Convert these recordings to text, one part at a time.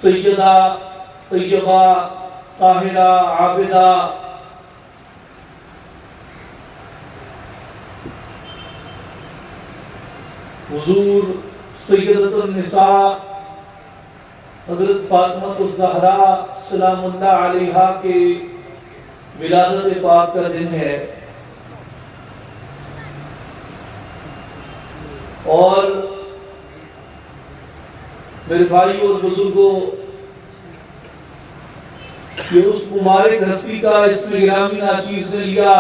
سیدہ طیبہ طاہرہ عابدہ حضور سیدۃ النساء حضرت فاطمہ الزہرا سلام اللہ علیہا کے ولادت پاک کا دن ہے، اور میرے بھائی اور بزرگوں، یہ اس مبارک ہستی کا اس میں گرامی ناچیز نے لیا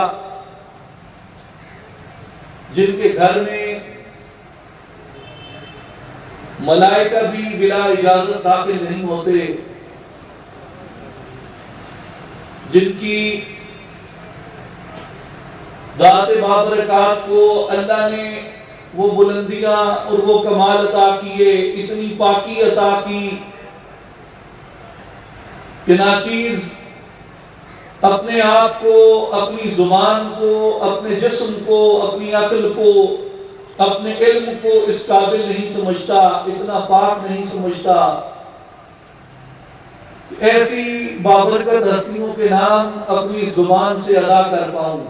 جن کے گھر میں ملائکہ بھی بلا اجازت داخل نہیں ہوتے، جن کی ذات بابرکات کو اللہ نے وہ بلندیاں اور وہ کمال عطا کیے، اتنی پاکی عطا کی کہ ناچیز اپنے آپ کو، اپنی زبان کو، اپنے جسم کو، اپنی عقل کو، اپنے علم کو اس قابل نہیں سمجھتا، اتنا پاک نہیں سمجھتا، ایسی بابرکت ہستیوں کے نام اپنی زبان سے ادا کر پاؤں۔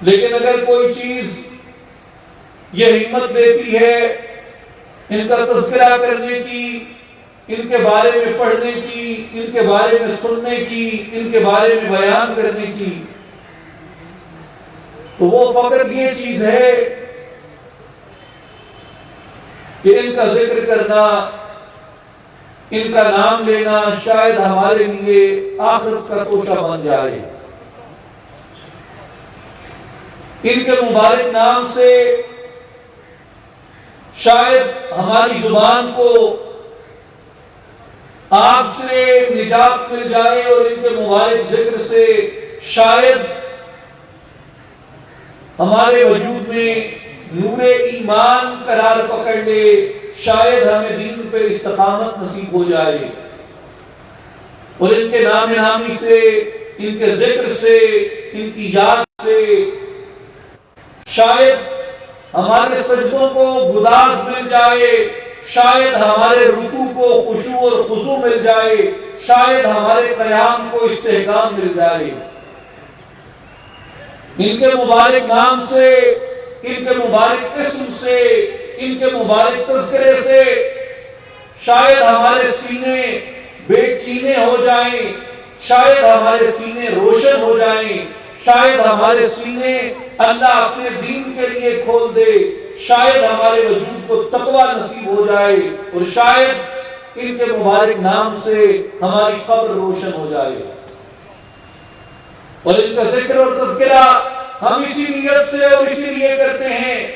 لیکن اگر کوئی چیز یہ ہمت دیتی ہے ان کا تذکرہ کرنے کی، ان کے بارے میں پڑھنے کی، ان کے بارے میں سننے کی، ان کے بارے میں بیان کرنے کی، تو وہ فقط یہ چیز ہے کہ ان کا ذکر کرنا، ان کا نام لینا شاید ہمارے لیے آخرت کا توشہ بن جائے۔ ان کے مبارک نام سے شاید ہماری زبان کو آگ سے نجات مل جائے، اور ان کے مبارک ذکر سے شاید ہمارے وجود میں نور ایمان قرار پکڑ لے، شاید ہمیں دین پہ استقامت نصیب ہو جائے، اور ان کے نام نامی سے، ان کے ذکر سے، ان کی یاد سے شاید ہمارے سجدوں کو گداز مل جائے، شاید ہمارے رکوع کو خشوع اور خضوع مل جائے، شاید ہمارے قیام کو استحکام مل جائے۔ ان کے مبارک نام سے، ان کے مبارک اسم سے، ان کے مبارک تذکرے سے شاید ہمارے سینے بے کینے ہو جائیں، شاید ہمارے سینے روشن ہو جائیں، شاید ہمارے سینے اللہ اپنے دین کے لیے کھول دے، شاید ہمارے وجود کو تقوی نصیب ہو جائے، اور شاید ان کے مبارک نام سے ہماری قبر روشن ہو جائے۔ اور ان کا ذکر اور تذکرہ ہم اسی نیت سے اور اسی لیے کرتے ہیں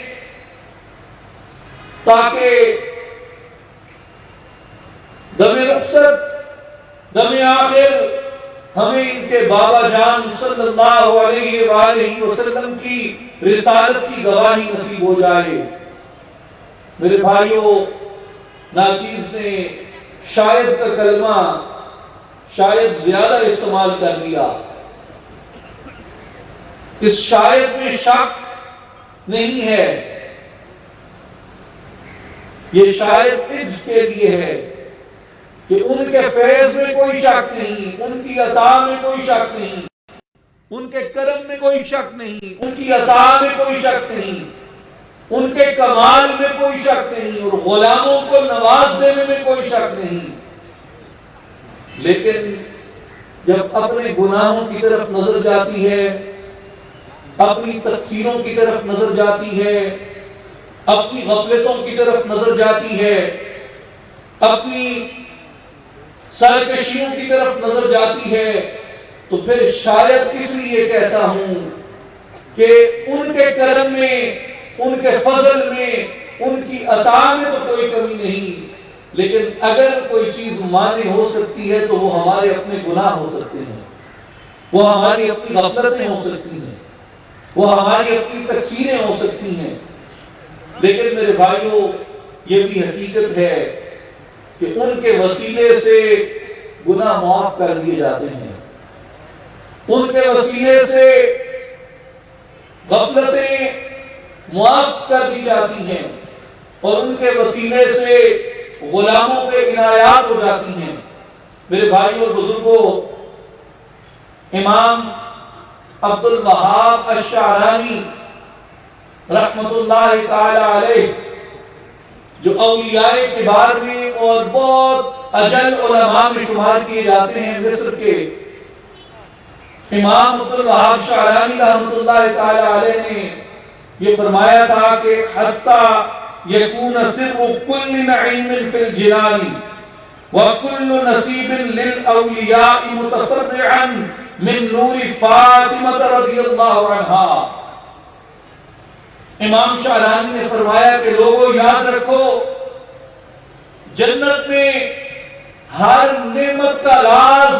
تاکہ دم رخصت، دم آخر ہمیں ان کے بابا جان صلی اللہ علیہ وآلہ وسلم کی رسالت کی گواہی نصیب ہو جائے۔ میرے بھائیوں، ناچیز نے شاید کا کلمہ شاید زیادہ استعمال کر لیا۔ اس شاید میں شک نہیں ہے، یہ شاید عجز کے لیے ہے کہ ان کے فیض میں کوئی شک نہیں، ان کی عطا میں کوئی شک نہیں، ان کے کرم میں کوئی شک نہیں، ان کی عطا میں کوئی شک نہیں، ان کے کمال میں کوئی شک نہیں، اور غلاموں کو نواز دینے میں کوئی شک نہیں۔ لیکن جب اپنے گناہوں کی طرف نظر جاتی ہے، اپنی تقصیروں کی طرف نظر جاتی ہے، اپنی غفلتوں کی طرف نظر جاتی ہے، اپنی سرکشیوں کی طرف نظر جاتی ہے، تو پھر شاید اس لیے کہتا ہوں کہ ان کے کرم میں، ان کے فضل میں، ان کی عطا میں تو کوئی کمی نہیں، لیکن اگر کوئی چیز مانع ہو سکتی ہے تو وہ ہمارے اپنے گناہ ہو سکتے ہیں، وہ ہماری اپنی غفلتیں ہو سکتی ہیں، وہ ہماری اپنی تقصیریں ہو سکتی ہیں۔ لیکن میرے بھائیوں، یہ بھی حقیقت ہے کہ ان کے وسیلے سے گناہ معاف کر دیے جاتے ہیں، ان کے وسیلے سے غفلتیں معاف کر دی جاتی ہیں، اور ان کے وسیلے سے غلاموں پہ عنایات ہو جاتی ہیں۔ میرے بھائی اور بزرگوں، امام عبد الوہاب الشعرانی رحمت اللہ تعالی علیہ، جو اولیاء کبار میں اور بہت اجل علماء میں شمار کیے جاتے ہیں مصر کے، امام عبد الوہاب شعرانی رحمت اللہ تعالی علیہ نے یہ فرمایا تھا کہ حتی یکون سر کل نعیم فی الجنان وکل نصیب للاولیاء متفرعا من نور فاطمہ رضی اللہ عنہا۔ امام شعرانی نے فرمایا کہ لوگوں یاد رکھو، جنت میں ہر نعمت کا راز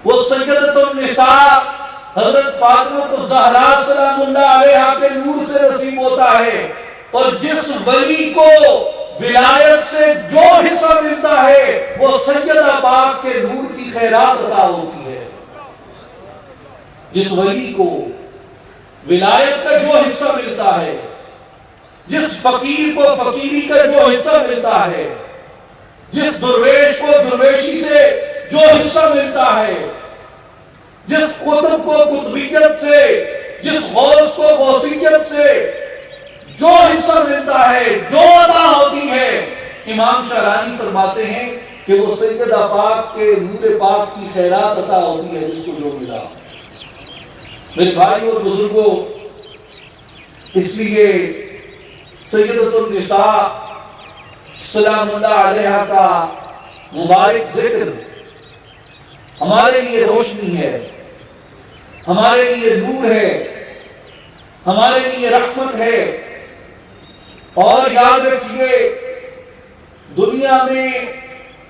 وہ سیدۃ النساء حضرت فاطمہ الزہرا سلام اللہ علیہا کے نور سے نصیب ہوتا ہے، اور جس ولی کو ولایت سے جو حصہ ملتا ہے وہ سیدہ پاک کے نور کی خیرات عطا ہوتی ہے۔ جس ولی کو ولایت کا جو حصہ ملتا ہے، جس فقیر کو فقیری کا جو حصہ ملتا ہے، جس درویش کو درویشی سے جو حصہ ملتا ہے، جس قطب کو قطبیت سے، جس غوث کو غوثیت سے جو حصہ ملتا ہے، جو عطا ہوتی ہے، امام شعرانی فرماتے ہیں کہ وہ سیدہ پاک کے نور پاک کی خیرات عطا ہوتی ہے جس کو جو ملا۔ میرے بھائی اور بزرگوں، اس لیے سیدۃ النساء سلام اللہ علیہا کا مبارک ذکر ہمارے لیے روشنی ہے، ہمارے لیے نور ہے، ہمارے لیے رحمت ہے۔ اور یاد رکھیے، دنیا میں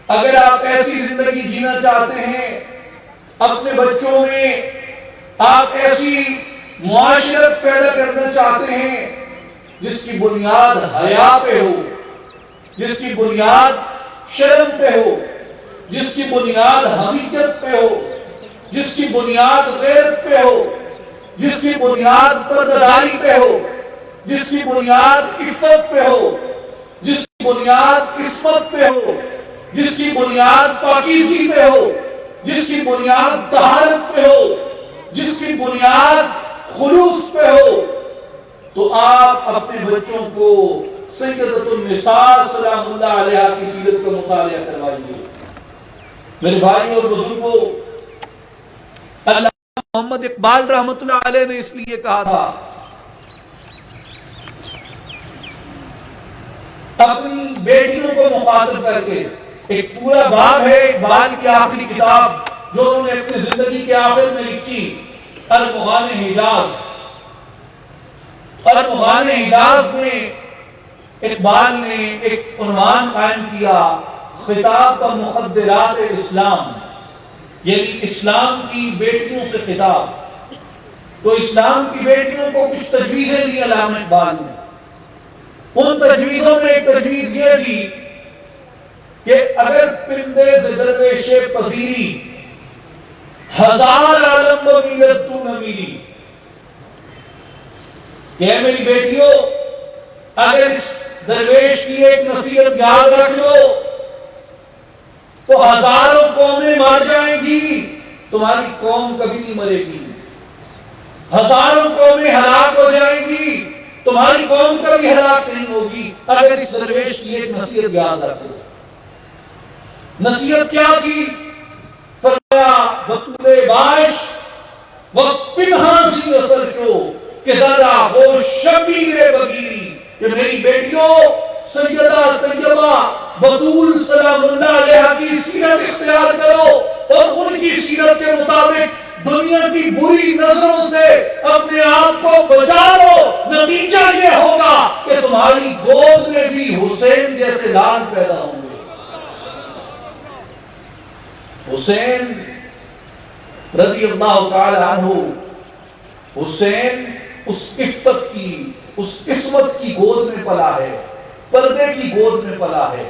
اگر آپ ایسی زندگی جینا چاہتے ہیں، اپنے بچوں میں آپ ایسی معاشرت پیدا کرنا چاہتے ہیں جس کی بنیاد حیا پہ ہو، جس کی بنیاد شرم پہ ہو، جس کی بنیاد حمیت پہ ہو، جس کی بنیاد غیرت پہ ہو، جس کی بنیاد پرداری پہ ہو، جس کی بنیاد عفت پہ ہو، جس کی بنیاد قسمت پہ ہو، جس کی بنیاد پاکیزگی پہ ہو، جس کی بنیاد طہارت پہ ہو، جس کی بنیاد خلوص پہ ہو، تو آپ اپنے بچوں کو سیدۃ النساء سلام اللہ علیہا کی سیرت کا مطالعہ کروائیے۔ میرے بھائی اور بزرگوں، اللہ محمد اقبال رحمت اللہ علیہ نے اس لیے کہا تھا، اپنی بیٹیوں کو مخاطب کر کے، ایک پورا باب ہے اقبال کی آخری کتاب جو انہوں نے اپنی زندگی کے آخر میں لکھی، ارمغان حجاز۔ ارمغان حجاز میں اقبال نے ایک عنوان قائم کیا، خطاب کا مخدرات اسلام، یعنی اسلام کی بیٹیوں سے خطاب۔ تو اسلام کی بیٹیوں کو کچھ تجویزیں دی علامہ اقبال نے۔ ان تجویزوں میں ایک تجویز یہ دی کہ اگر پندے درویش پذیری ہزار عالم و میرت تو نہ میری، کہ میری بیٹیوں، اگر اس درویش کی ایک نصیحت یاد رکھ لو تو ہزاروں قومیں مر جائیں گی، تمہاری قوم کبھی نہیں مرے گی۔ ہزاروں قومیں ہلاک ہو جائیں گی، تمہاری قوم کبھی ہلاک نہیں ہوگی اگر اس درویش کی ایک نصیحت یاد رکھ لو۔ نصیحت کیا کی؟ فرمایا بطول باش و پنہاں سی اثر شو کہ ذرا وہ شبیر بگیری، کہ میری بیٹیوں سیدہ طیبہ بطول سلام اللہ علیہا کی سیرت اختیار کرو، اور ان کی سیرت کے مطابق دنیا کی بری نظروں سے اپنے آپ کو بچا لو۔ نتیجہ یہ ہوگا کہ تمہاری گود میں بھی حسین جیسے لال پیدا ہوں گے۔ حسین رضی اللہ تعالی عنہ، حسین اس عفت کی، اس قسمت کی گود میں پلا ہے، پردے کی گود میں پلا ہے،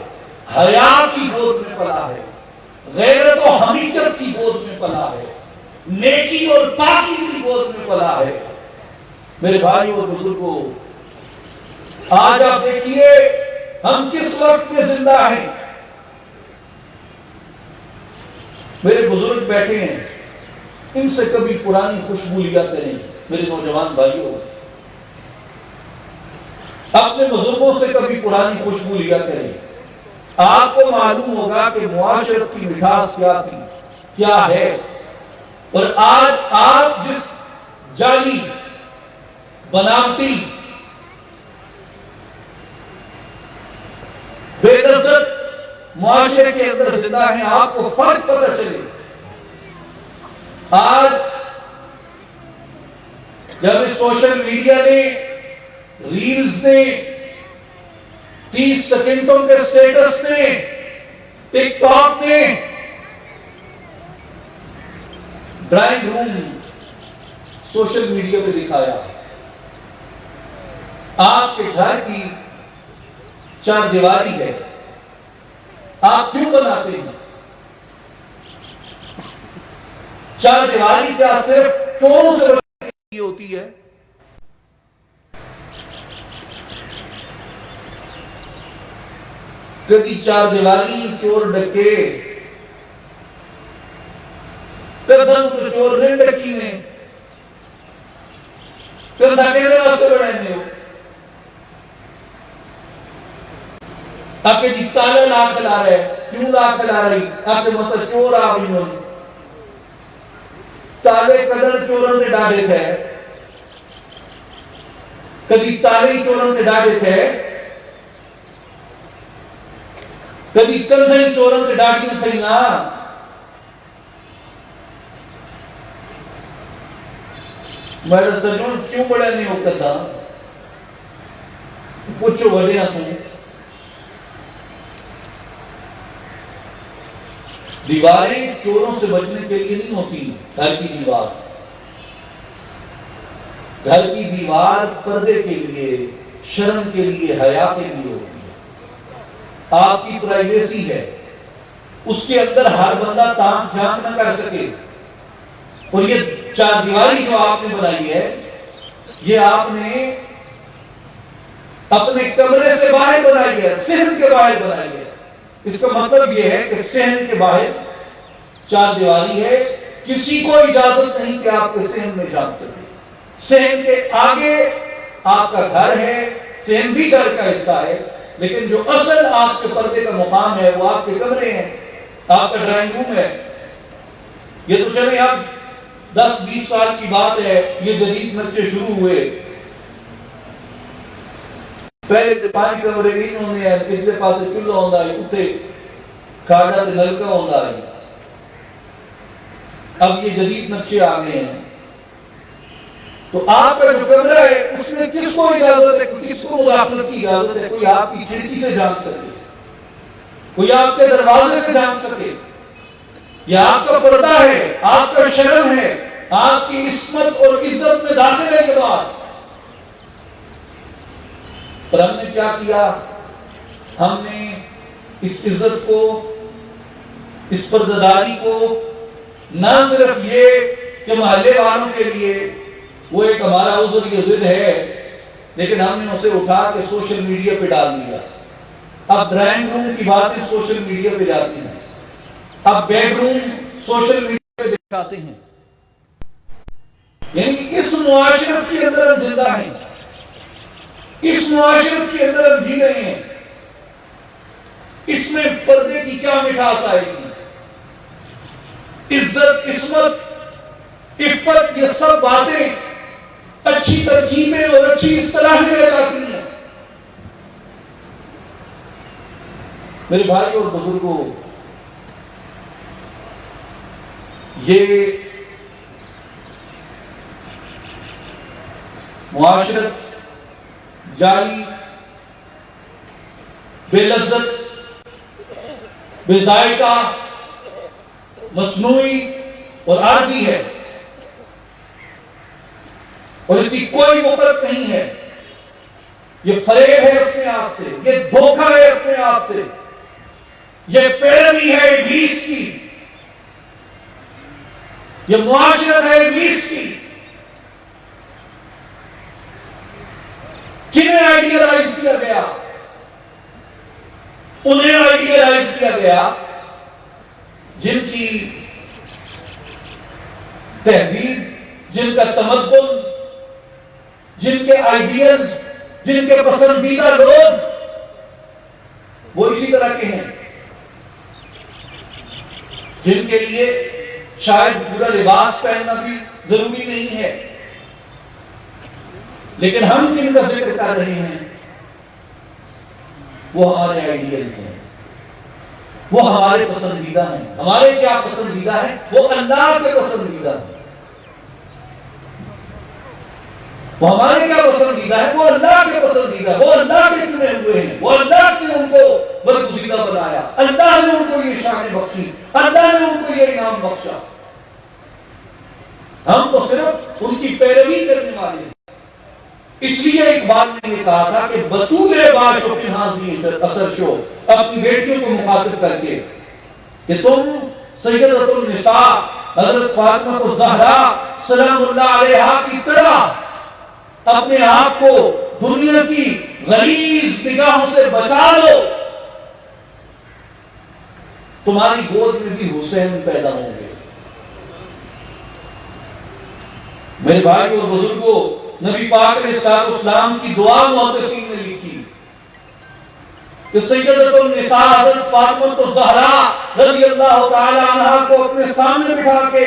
حیا کی گود میں پلا ہے، غیرت و حمیت کی گود میں پلا ہے، نیکی اور پاکی کی گود میں پلا ہے۔ میرے بھائی اور بزرگوں، آج آپ دیکھیے ہم کس وقت میں زندہ ہیں. میرے بزرگ بیٹھے ہیں، ان سے کبھی پرانی خوشبو لیا کریں. میرے نوجوان بھائیوں، اپنے بزرگوں سے کبھی پرانی خوشبو لیا کریں. آپ کو معلوم ہوگا کہ معاشرت کی مٹھاس کیا تھی، کیا ہے. اور آج آپ جس جعلی، بناوٹی، بے عزت معاشرے کے اندر زندہ ہیں، آپ کو فرق پتہ چلے. آج جب سوشل میڈیا نے، ریلز نے، 30 سیکنڈوں کے سٹیٹس نے، ٹک ٹاک نے ڈرائنگ روم سوشل میڈیا پہ دکھایا. آپ کے گھر کی چار دیواری ہے، آپ کیوں بناتے ہیں؟ چار دیواری کیا صرف چوروں سے بچنے کے لیے ہوتی ہے؟ کبھی چار دیواری چور ڈکے، قدم تو چور نے ڈکی نے، کبھی ڈکے واسطے بڑھائیں ہو. آپ کے جی تالا لا کے لا رہے، کیوں لا کے لا رہی؟ آپ کے مطلب چور آ بھی نہیں. تالے قدر چوروں سے ڈاڑے تھے، کبھی تالے چوروں سے ڈاڑے تھے، کبھی کندھے چوروں سے ڈاڑی تھی نا. میرا سجون کیوں بڑا نہیں ہوتا تھا؟ پوچھو بڑھیا تم. دیواریں چوروں سے بچنے کے لیے نہیں ہوتی. گھر کی دیوار، گھر کی دیوار پردے کے لیے، شرم کے لیے، حیا کے لیے ہوتی ہے. آپ کی پرائیویسی ہے، اس کے اندر ہر بندہ تام جھانک نہ کر سکے. اور یہ چار دیواری جو آپ نے بنائی ہے، یہ آپ نے اپنے کمرے سے باہر بنائی ہے، صحن کے باہر بنائی ہے. اس کا مطلب یہ ہے کہ صحن کے باہر چار دیواری ہے، کسی کو اجازت نہیں کہ آپ کے صحن میں جان سکے. صحن کے آگے آپ کا گھر ہے، صحن بھی گھر کا حصہ ہے، لیکن جو اصل آپ کے پردے کا مقام ہے وہ آپ کے کمرے ہیں، آپ کا ڈرائنگ روم ہے. یہ تو چلے اب 10-20 سال کی بات ہے، یہ جدید نقشے شروع ہوئے. پہلے 5 کمرے نہیں ہونے ہیں، پچھلے پاس چولہا ہوتا ہے، اتنے کھاڑا تے نلکا ہوتا ہے. اب یہ جدید نقشے آ گئے ہیں. تو آپ کا جو کمرہ ہے اس میں کس کو اجازت ہے، کس کو مداخلت کی اجازت ہے؟ کوئی آپ کی کھڑکی سے جان سکے، کوئی آپ کے دروازے سے جان سکے. یہ آپ کا پردہ ہے، آپ کا شرم ہے، آپ کی عصمت اور عزت میں داخلے کے بعد. پر ہم نے کیا کیا؟ ہم نے اس عزت کو، اس پرداداری کو، نہ صرف یہ کہ محلے والوں کے لیے وہ ایک ہمارا عذر یہ ضد ہے، لیکن ہم نے اسے اٹھا کے سوشل میڈیا پہ ڈال دیا. اب ڈرائنگ روم کی باتیں سوشل میڈیا پہ جاتی ہیں، اب بیڈ روم سوشل میڈیا پہ دکھاتے ہیں. یعنی اس معاشرت کے اندر ہم زندہ ہیں، اس معاشرت کے اندر ہم جی رہے ہیں. اس میں پردے کی کیا مٹھاس آئے گی؟ عزت، عصمت، عفت، یہ سب باتیں اچھی ترکیبیں اور اچھی اصطلاحیں لے جاتی ہیں. میرے بھائی اور بزرگوں، یہ معاشرت جعلی، بے لذت، بے ذائقہ، مصنوعی اور عارضی ہے، اور اس کی کوئی وقت نہیں ہے. یہ فریب ہے اپنے آپ سے، یہ دھوکہ ہے اپنے آپ سے، یہ پیروی ہے ابلیس کی، یہ معاشرت ہے ابلیس کی. کنہیں آئیڈیالائز کیا انہیں آئیڈیالائز کیا گیا، جن کی تہذیب، جن کا تمدن، جن کے آئیڈیلز، جن کے پسندیدہ لوگ وہ اسی طرح کے ہیں، جن کے لیے شاید پورا لباس پہننا بھی ضروری نہیں ہے، لیکن ہم کن کا ذکر کر رہے ہیں؟ وہ ہمارے آئیڈیلز ہیں، وہ ہمارے پسندیدہ ہیں۔ ہمارے کیا پسندیدہ ہیں؟ وہ اللہ کے پسندیدہ ہیں۔ وہ ہمارے کیا پسندیدہ ہے؟ وہ اللہ کے پسندیدہ، وہ اللہ کے چنے ہوئے ہیں، وہ اللہ نے ان کو برگزیدہ بنایا، اللہ نے ان کو یہ شان بخشی، اللہ نے ان کو یہ انعام بخشا۔ ہم تو صرف ان کی پیروی کرنے والے ہیں۔ اس لیے اقبال نے یہ کہا تھا کہ بطول باش و پنہانزی اثر شو، اپنی بیٹیوں کو مخاطب کر کے کہ تم سیدۃ النساء حضرت فاطمہ الزہرا سلام اللہ علیہا کی طرح اپنے آپ کو دنیا کی غلیظ نگاہوں سے بچا لو، تمہاری گود میں بھی حسین پیدا ہوں گے۔ میرے بھائی اور بزرگوں، نبی پاک علیہ السلام کی دعا محدثین نے لکھی کہ سیدۃ النساء حضرت فاطمہ الزہرا رضی اللہ تعالی عنہا کو اپنے سامنے بٹھا کے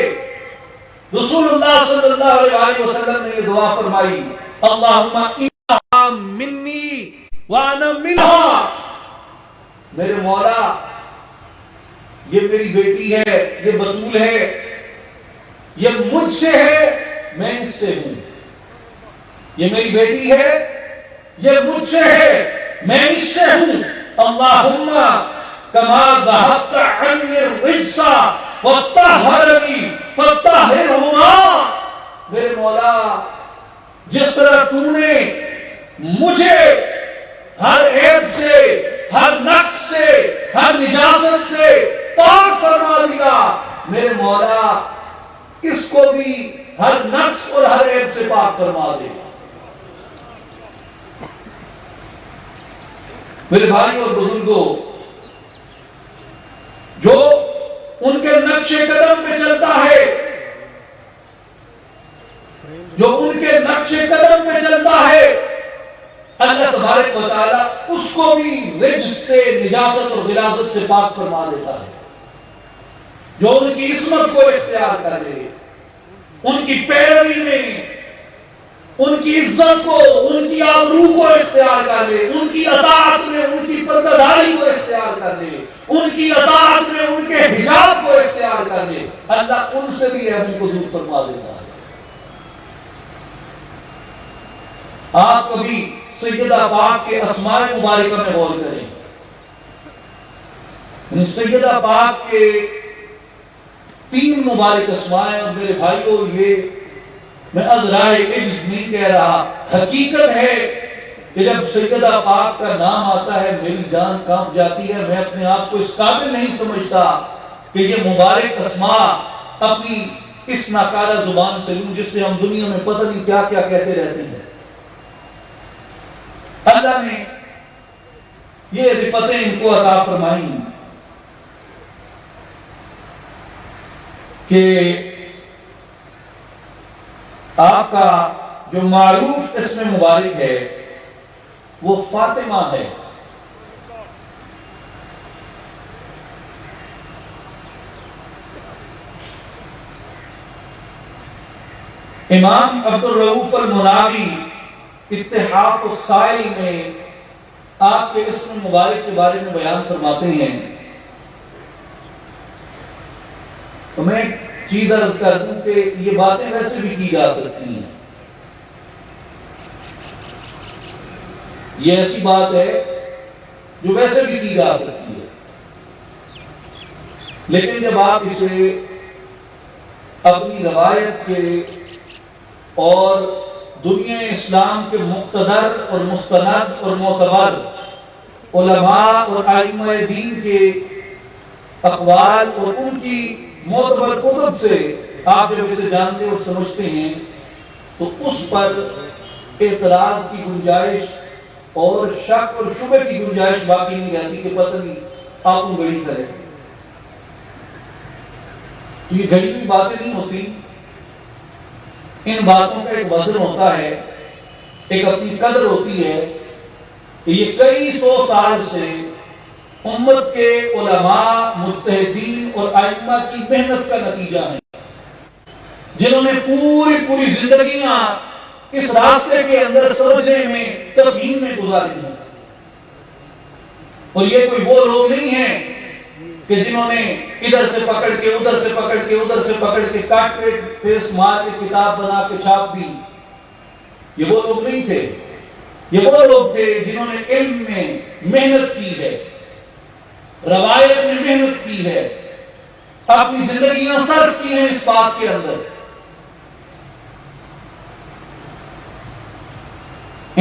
رسول اللہ صلی اللہ علیہ وسلم نے یہ دعا فرمائی، اللہم انہا منی وانا منہا، میرے مولا یہ میری بیٹی ہے، یہ بطول ہے، یہ مجھ سے ہے، میں اس سے ہوں۔ یہ میری بیٹی ہے، یہ مجھ سے ہے، میں اس سے ہوں۔ اللہم کما ذہبت عنی الرجس وطہرنی فطہرہما، میرے مولا جس طرح تو نے مجھے ہر عیب سے، ہر نقص سے، ہر نجاست سے پاک فرما دیا، میرے مولا اس کو بھی ہر نقص اور ہر عیب سے پاک فرما دے۔ میرے بھائی اور بزرگوں، جو ان کے نقش قدم پہ چلتا ہے، جو ان کے نقش قدم پہ چلتا ہے، اللہ تبارک و تعالیٰ اس کو بھی رجس سے، نجاست اور غلاظت سے پاک فرما دیتا ہے۔ جو ان کی عصمت کو اختیار کر لے، ان کی پیروی میں، ان کی عزت کو، ان کی آبرو کو اختیار کر لے، ان کی اطاعت میں ان کی پردہ کو اختیار کر لے، ان کی اطاعت میں ان کے حجاب کو اختیار کر لے، اللہ ان سے بھی ہم کو دور فرما دیتا ہے۔ آپ کبھی سیدہ پاک کے اسماء مبارکہ میں غور کریں، سیدہ پاک کے 3 مبارک اسماء ہیں، اور میرے بھائیوں یہ میں ازرائے عجز نہیں کہہ رہا، حقیقت ہے کہ جب سیدہ پاک کا نام آتا ہے میری جان کانپ جاتی ہے۔ میں اپنے آپ کو اس قابل نہیں سمجھتا کہ یہ مبارک اسماء اپنی اس ناکارہ زبان سے لوں جس سے ہم دنیا میں پتہ نہیں کیا کیا کہتے رہتے ہیں۔ اللہ نے یہ رفتیں ان کو عطا فرمائیں کہ آپ کا جو معروف اسم مبارک ہے وہ فاطمہ ہے۔ امام عبد الرؤوف المناوی اتحاف السائل میں آپ کے اسم مبارک کے بارے میں بیان فرماتے ہیں۔ تو میں ایک چیز عرض کر دوں کہ یہ باتیں ویسے بھی کی جا سکتی ہیں، یہ ایسی بات ہے جو ویسے بھی کی جا سکتی ہے، لیکن جب آپ اسے اپنی روایت کے اور دنیا اسلام کے مقتدر اور مستند اور معتبر علماء اور ائمہ دین کے اقوال اور ان کی معتبر کتب سے آپ جب اسے جانتے اور سمجھتے ہیں تو اس پر اعتراض کی گنجائش اور شک اور شبہ کی گنجائش باقی نہیں رہتی کہ پتہ نہیں آپ کو گھڑی کرے. تو یہ گھڑی کی باتیں نہیں ہوتی، ان باتوں کا ایک وزن ہوتا ہے، ایک اپنی قدر ہوتی ہے کہ یہ کئی سو سال سے امت کے علماء، مجتہدین اور ائمہ کی محنت کا نتیجہ ہے، جنہوں نے پوری زندگیاں اس راستے کے اندر سمجھنے میں، تفہیم میں گزاری ہیں. اور یہ کوئی وہ لوگ نہیں ہیں کہ جنہوں نے ادھر سے پکڑ کے ادھر سے پکڑ کے ادھر سے پکڑ کے کاٹ پیس مار کے کتاب بنا کے چھاپ دی. یہ وہ لوگ نہیں تھے، یہ وہ لوگ تھے جنہوں نے علم میں محنت کی ہے، روایت میں محنت کی ہے، اپنی زندگیاں صرف کی ہیں اس بات کے اندر.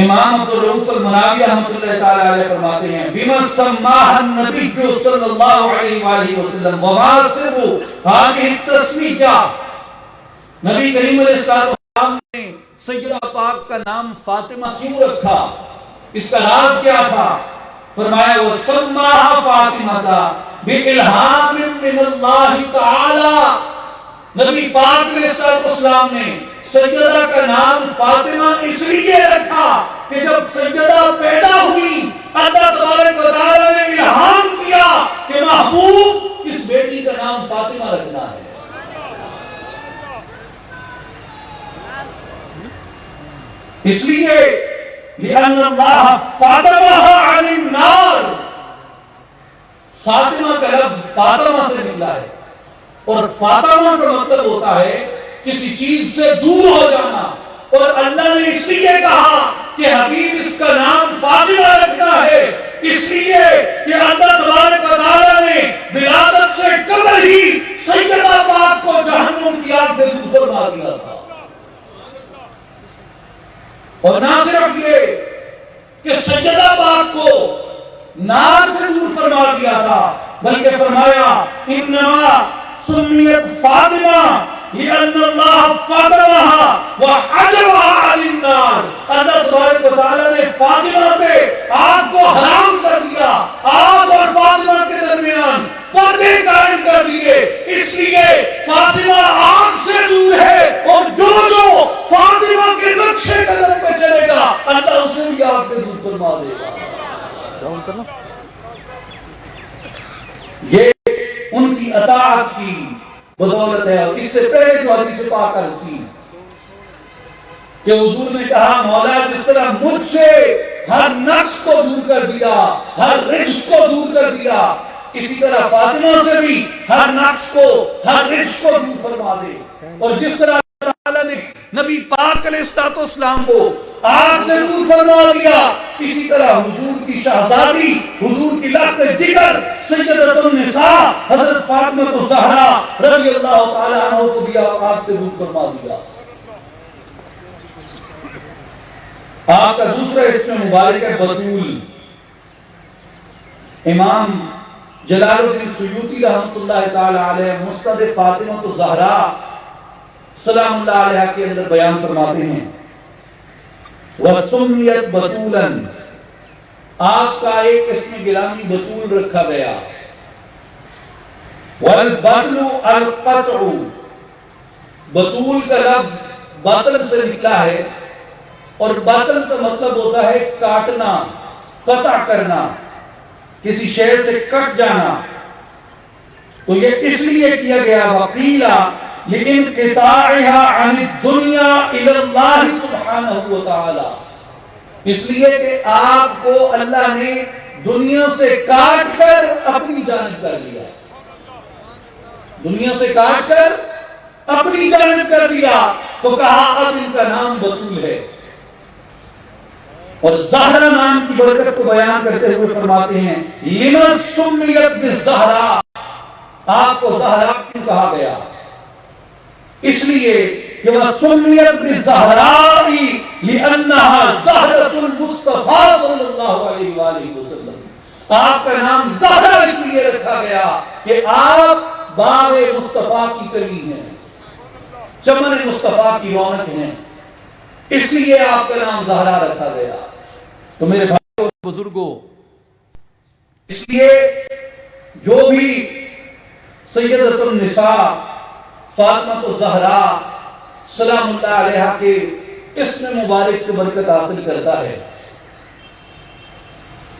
امام عبدالرؤوف المناوی رحمۃ اللہ تعالی علیہ فرماتے ہیں بما سماها النبی صلی اللہ علیہ وآلہ وسلم وما سر هذه التسمیہ. نبی کریم علیہ السلام نے سیدہ پاک کا نام فاطمہ کیوں رکھا؟ اس کا راز کیا تھا؟ فرمایا وسماها فاطمہ بإلہام من اللہ تعالی. نبی پاک علیہ السلام نے سیدہ کا نام فاطمہ اس لیے رکھا کہ جب سیدہ پیدا ہوئی اللہ تبارک و تعالی نے الہام کیا کہ محبوب اس بیٹی کا نام فاطمہ رکھنا ہے. اس لیے لأن اللہ فاطمہ عن النار، فاطمہ کا لفظ فاطمہ سے نکلا ہے، اور فاطمہ کا مطلب ہوتا ہے کسی چیز سے دور ہو جانا. اور اللہ نے اس لیے کہا کہ حبیب اس کا نام فاطمہ رکھنا ہے، اس لیے کہ اللہ تبارک و تعالی نے ولادت سے قبل ہی سیدہ پاک کو جہنم کی آگ سے دور فرما دیا تھا. اور نہ صرف یہ کہ سیدہ پاک کو نار سے دور فرما دیا تھا، بلکہ فرمایا انما سمیت فاطمہ لأن اللہ فاطمہ وحجبها عن النار. اللہ تبارک و تعالی نے فاطمہ پہ آگ کو حرام کر دیا، آگ اور فاطمہ کے درمیان پردے قائم کر دیے. اس لیے فاطمہ آگ سے دور ہے، اور جو فاطمہ کے نقشے قدم پہ چلے گا اللہ اسے بھی آگ سے دور فرما دے گا. یہ ان کی اطاعت کی بدولت ہے. اور اس سے پہلے جو حدیث پاک عرض کی کہ حضور نے کہا مولا جس طرح مجھ سے ہر نقص کو دور کر دیا، ہر رجس کو دور کر دیا، اسی طرح فاطمہ سے بھی ہر نقص کو، ہر رجس کو دور فرما دے. اور جس طرح اللہ تعالیٰ نے نبی پاک علیہ السلام کو آگ سے دور فرما دیا، اسی طرح حضور کی شہزادی، حضور کی لخت جگر سیدۃ النساء حضرت فاطمہ الزہرا رضی اللہ تعالی عنہ کو بھی آگ سے دور فرما دیا. آپ کا دوسرا اسم مبارک ہے بطول. امام جلال الدین سیوطی رحمۃ اللہ تعالی علیہ مسند فاطمہ الزہرا سلام اللہ علیہ کے اندر بیان فرماتے ہیں وَسُمِّيَتْ بَطُولًا، آپ کا ایک اسم گرامی بطول رکھا گیا. وَالْبَطْلُ الْقَطْعُ، بطول کا لفظ بطل سے نکلا ہے، اور بطل کا مطلب ہوتا ہے کاٹنا، قطع کرنا، کسی شے سے کٹ جانا. تو یہ اس لیے کیا گیا وَقِيلَ لِانْقِطَاعِهَا عَنِ الدُّنْيَا إِلَى اللَّهِ سُبْحَانَهُ وَتَعَالَى، اس لیے کہ آپ کو اللہ نے دنیا سے کاٹ کر اپنی جانب کر لیا، دنیا سے کاٹ کر اپنی جانب کر لیا. تو کہا اب ان کا نام بطول ہے. اور زہرا نام کی برکت کو بیان کرتے ہوئے فرماتے ہیں لِمَا سُمِّيَتْ بِالزَّہْرَا، آپ کو زہرا کیوں کہا گیا؟ اس لیے کہ وَسُمِّيَتْ بِالزَّهْرَاءِ لِأَنَّهَا زَهْرَةُ الْمُصْطَفَى صلی اللہ علیہ وآلہ وسلم. آپ کا نام زہرا اس لیے رکھا گیا کہ آپ باغ مصطفیٰ کی کلی ہیں، چمن مصطفیٰ کی رونق ہیں، اس لیے آپ کا نام زہرا رکھا گیا. تو میرے بزرگوں، اس لیے جو بھی سیدۃ النساء فاطمہ الزہرا سلام اللہ علیہ کے اسم مبارک سے برکت حاصل کرتا ہے،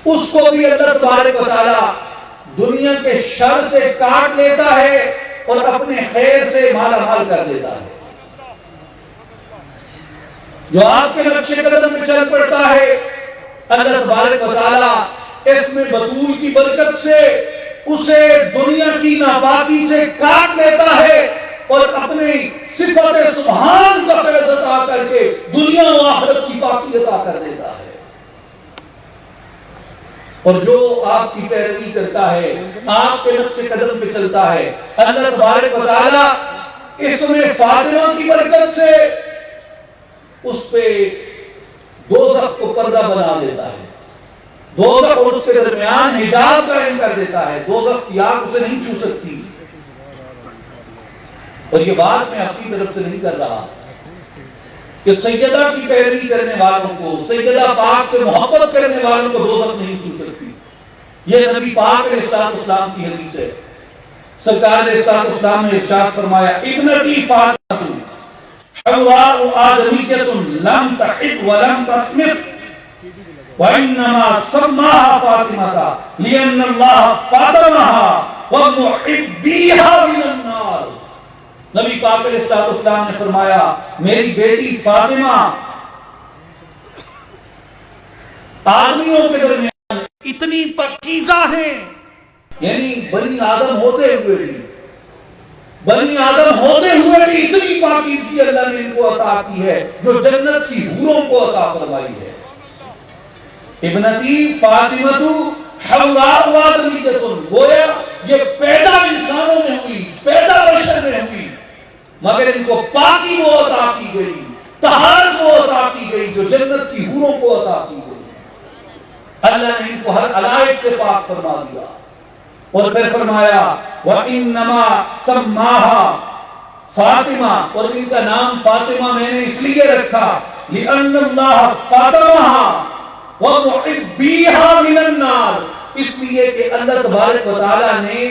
اس کو بھی اللہ تبارک و تعالی دنیا کے شر سے کاٹ لیتا ہے اور اپنے خیر سے مالا مال کر دیتا ہے۔ جو آپ کے نقش قدم میں چل پڑتا ہے، اللہ تبارک و تعالی اس میں بطول کی برکت سے اسے دنیا کی ناپاکی سے کاٹ لیتا ہے اور اپنی صفت سبحان کا فیض عطا کر کے دنیا و آخرت کی پاکی عطا کر دیتا ہے۔ اور جو آپ کی پیروی کرتا ہے، آپ کے نقش قدم پہ چلتا ہے، اللہ تبارک و تعالی اس میں فاطمہ کی برکت سے اس پہ دوزخ کو پردہ بنا دیتا ہے، دوزخ اور اس کے درمیان حجاب قائم کر دیتا ہے، دوزخ کی آگ اسے نہیں چھو سکتی۔ اور یہ بات میں اپنی طرف سے نہیں کر رہا کہ سیدہ کی پیروی کرنے والوں کو، سیدہ پاک سے محبت کرنے والوں کو دوزخ نہیں چھو سکتی۔ یہ نبی پاک علیہ السلام کی حدیث ہے۔ سرکار علیہ السلام نے ارشاد فرمایا، ابنتی فاطمہ حواء آدمیۃ لم تحد ولم تطمث وانما سماها فاطمہ لأن اللہ فاطمها ومحبیها من النار۔ نبی پاک علیہ السلام نے فرمایا، میری بیٹی فاطمہ آدمیوں کے درمیان اتنی پاکیزہ ہیں، یعنی بنی آدم ہوتے ہوئے بھی اتنی پاکیزگی اللہ نے ان کو عطا کی ہے جو جنت کی حوروں کو عطا فرمائی ہے۔ ابنتی فاطمہ حواء آدمیۃ، گویا یہ پیدا انسانوں میں ہوئی، پیدا بشر میں ہوئی، مگر ان کو پاکی وہ عطا کی گئی، طہارت وہ عطا کی گئی جو جنت کی حوروں کو عطا کی گئی۔ اللہ نے ان کو ہر علائق سے پاک فرما دیا اور پھر فرمایا وَإِنَّمَا سَمَّاهَا فاطمہ، اور ان کا نام فاطمہ میں نے اس لیے رکھا لِأَنَّ اللَّهَ فَاطَمَهَا وَمُحِبِّيهَا مِنَ النَّارِ، اس لیے کہ اللہ تبارک و تعالی نے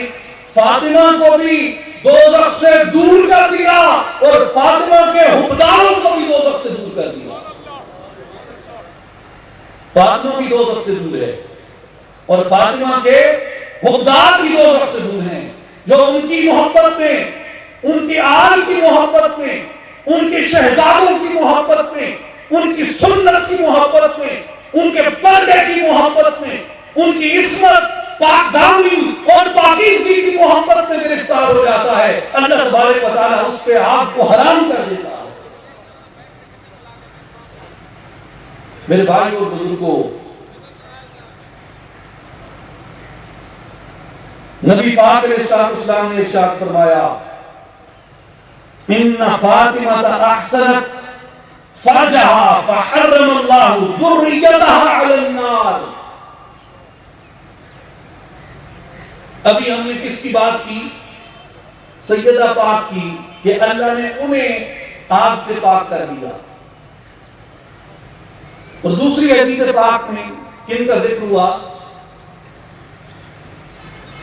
فاطمہ کو بھی دوزخ سے دور کر دیا اور فاطمہ کے حقداروں کو بھی دوزخ سے دور کر دیا۔ فاطمہ بھی دوزخ سے دور ہے اور فاطمہ کے حقدار بھی دوزخ سے دور ہیں، جو ان کی محبت میں، ان کی آل کی محبت میں، ان کے شہزادوں کی محبت میں، ان کی سنت کی محبت میں، ان کے پردے کی محبت میں، ان کی عصمت، پاک دامنی اور پاکیزگی کی محبت میں گرفتار ہو جاتا ہے، اللہ تبارک و تعالیٰ اس پہ آگ کو حرام کر دیتا ہے۔ میرے بھائی اور بزرگوں، نبی پاک علیہ السلام نے ارشاد فرمایا، ان فاطمہ احسنت فرجها فحرم اللہ ذریتها علی النار۔ ابھی ہم نے کس کی بات کی؟ سیدہ پاک کی، کہ اللہ نے انہیں آگ سے پاک کر دیا۔ اور دوسری حدیث پاک میں کن کا ذکر ہوا؟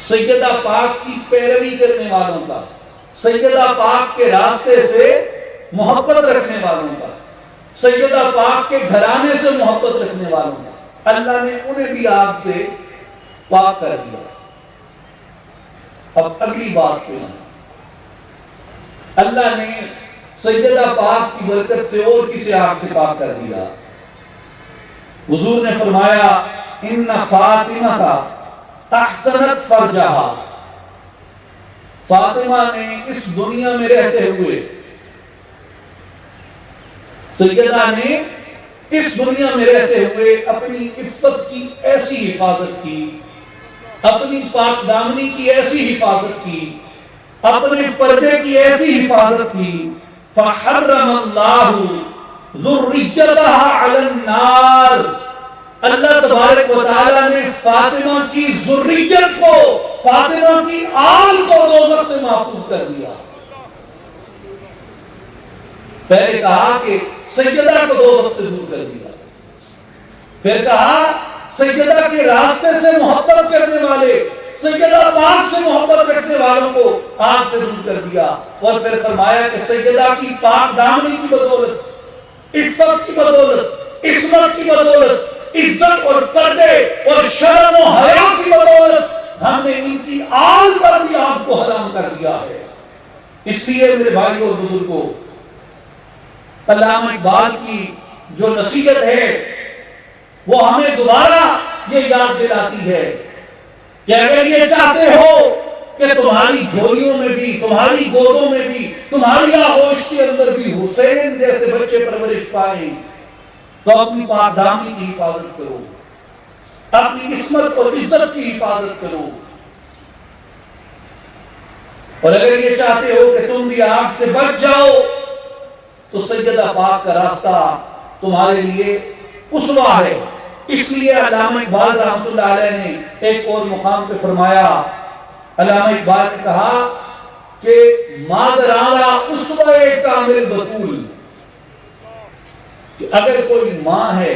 سیدہ پاک کی پیروی کرنے والوں کا، سیدہ پاک کے راستے سے محبت رکھنے والوں کا، سیدہ پاک کے گھرانے سے محبت رکھنے والوں کا، اللہ نے انہیں بھی آگ سے پاک کر دیا۔ اب اگلی بات پہ اللہ نے سیدہ پاک کی برکت سے اور کسے آگ سے پاک کر دیا؟ حضور نے فرمایا، ان فاطمہ کا احسنت فرجہا، فاطمہ نے اس دنیا میں رہتے ہوئے، سیدہ نے اس دنیا میں رہتے ہوئے اپنی عفت کی ایسی حفاظت کی، اپنی پاک دامنی کی ایسی حفاظت کی، اپنے پردے کی ایسی حفاظت کی، فحرم اللہ ذریتها علی النار، اللہ تبارک و تعالیٰ نے فاطمہ کی ذریت کو، فاطمہ کی آل کو دوزخ سے محفوظ کر دیا۔ پہلے کہا کہ سیدہ کو دوزخ سے دور کر دیا، پھر کہا سیدہ کے راستے سے محبت کرنے والے، سیدہ پاک سے محبت رکھنے والوں کو آگ سے دور کر دیا، اور پھر فرمایا کہ سیدہ کی پاک دامنی کی بدولت، عفت کی بدولت، عصمت کی بدولت، عزت اور پردے اور شرم و حیا کی بدولت ہم نے ان کی آل پر بھی آپ کو حرام کر دیا ہے۔ اس لیے میرے بھائیوں اور بزرگوں، علامہ اقبال کی جو نصیحت ہے وہ ہمیں دوبارہ یہ یاد دلاتی ہے کہ اگر یہ چاہتے ہو کہ تمہاری جھولیوں میں بھی، تمہاری گودوں میں بھی، تمہاری آغوش کے اندر بھی حسین جیسے بچے پرورش پائیں، تو اپنی پاک دامنی کی حفاظت کرو، اپنی عصمت اور عزت کی حفاظت کرو، اور اگر یہ چاہتے ہو کہ تم بھی آگ سے بچ جاؤ تو سیدہ پاک کا راستہ تمہارے لیے اسوہ ہے۔ اس لیے علامہ اقبال رحمۃ اللہ علیہ نے ایک اور مقام پہ فرمایا، علامہ اقبال نے کہا کہ مادرانہ اسوہ کامل بطول، کہ اگر کوئی ماں ہے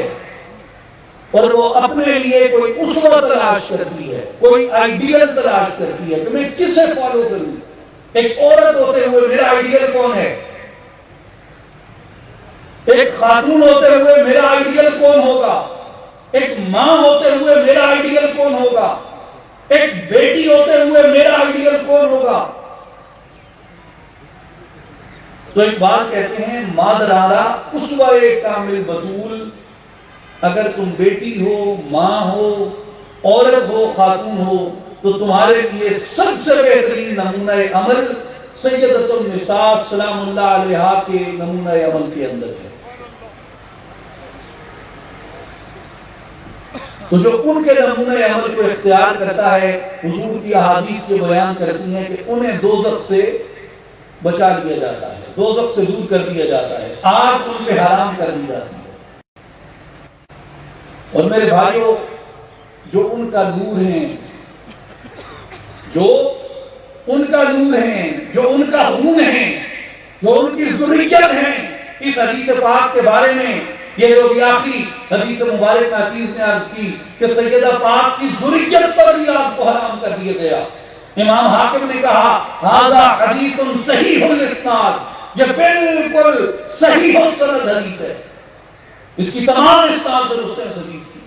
اور وہ اپنے لیے کوئی اسوہ تلاش کرتی ہے، کوئی آئیڈیل تلاش کرتی ہے کہ میں کسے فالو کروں، ایک عورت ہوتے ہوئے میرا آئیڈیل کون ہے، ایک خاتون ہوتے ہوئے میرا آئیڈیل کون ہوگا، ایک ماں ہوتے ہوئے میرا آئیڈیل کون ہوگا، ایک بیٹی ہوتے ہوئے میرا آئیڈیل کون ہوگا، تو اقبال کہتے ہیں مادرارا اسوہ کامل بطول، اگر تم بیٹی ہو، ماں ہو، عورت ہو، خاتون ہو، تو تمہارے لیے سب سے بہترین نمونہ عمل سیدۃ النساء سلام اللہ علیہا کے نمونہ عمل کے اندر ہے۔ تو جو ان کے نمونہ عمل کو اختیار کرتا ہے، حضور کی احادیث سے بیان کرتی ہیں کہ انہیں دوزخ سے بچا لیا جاتا ہے، دوزخ سے دور کر دیا جاتا ہے، آگ ان پہ حرام کر دی جاتی ہے۔ اور میرے بھائیوں، جو ان کا نور ہیں، جو ان کا نور ہیں، جو ان کا خون ہیں، جو ان کی ذریت ہیں، اس حدیث پاک کے بارے میں یہ جو بھی آخری حدیث مبارک ناچیز نے عرض کی کہ سیدہ پاک کی ذریت پر بھی آپ کو حرام کر دیا گیا۔ امام حاکم نے کہا ھذا حدیث صحیح الاسناد، یہ بالکل صحیح السند حدیث ہے، اس کی تمام اسناد درست ہے حدیث کی۔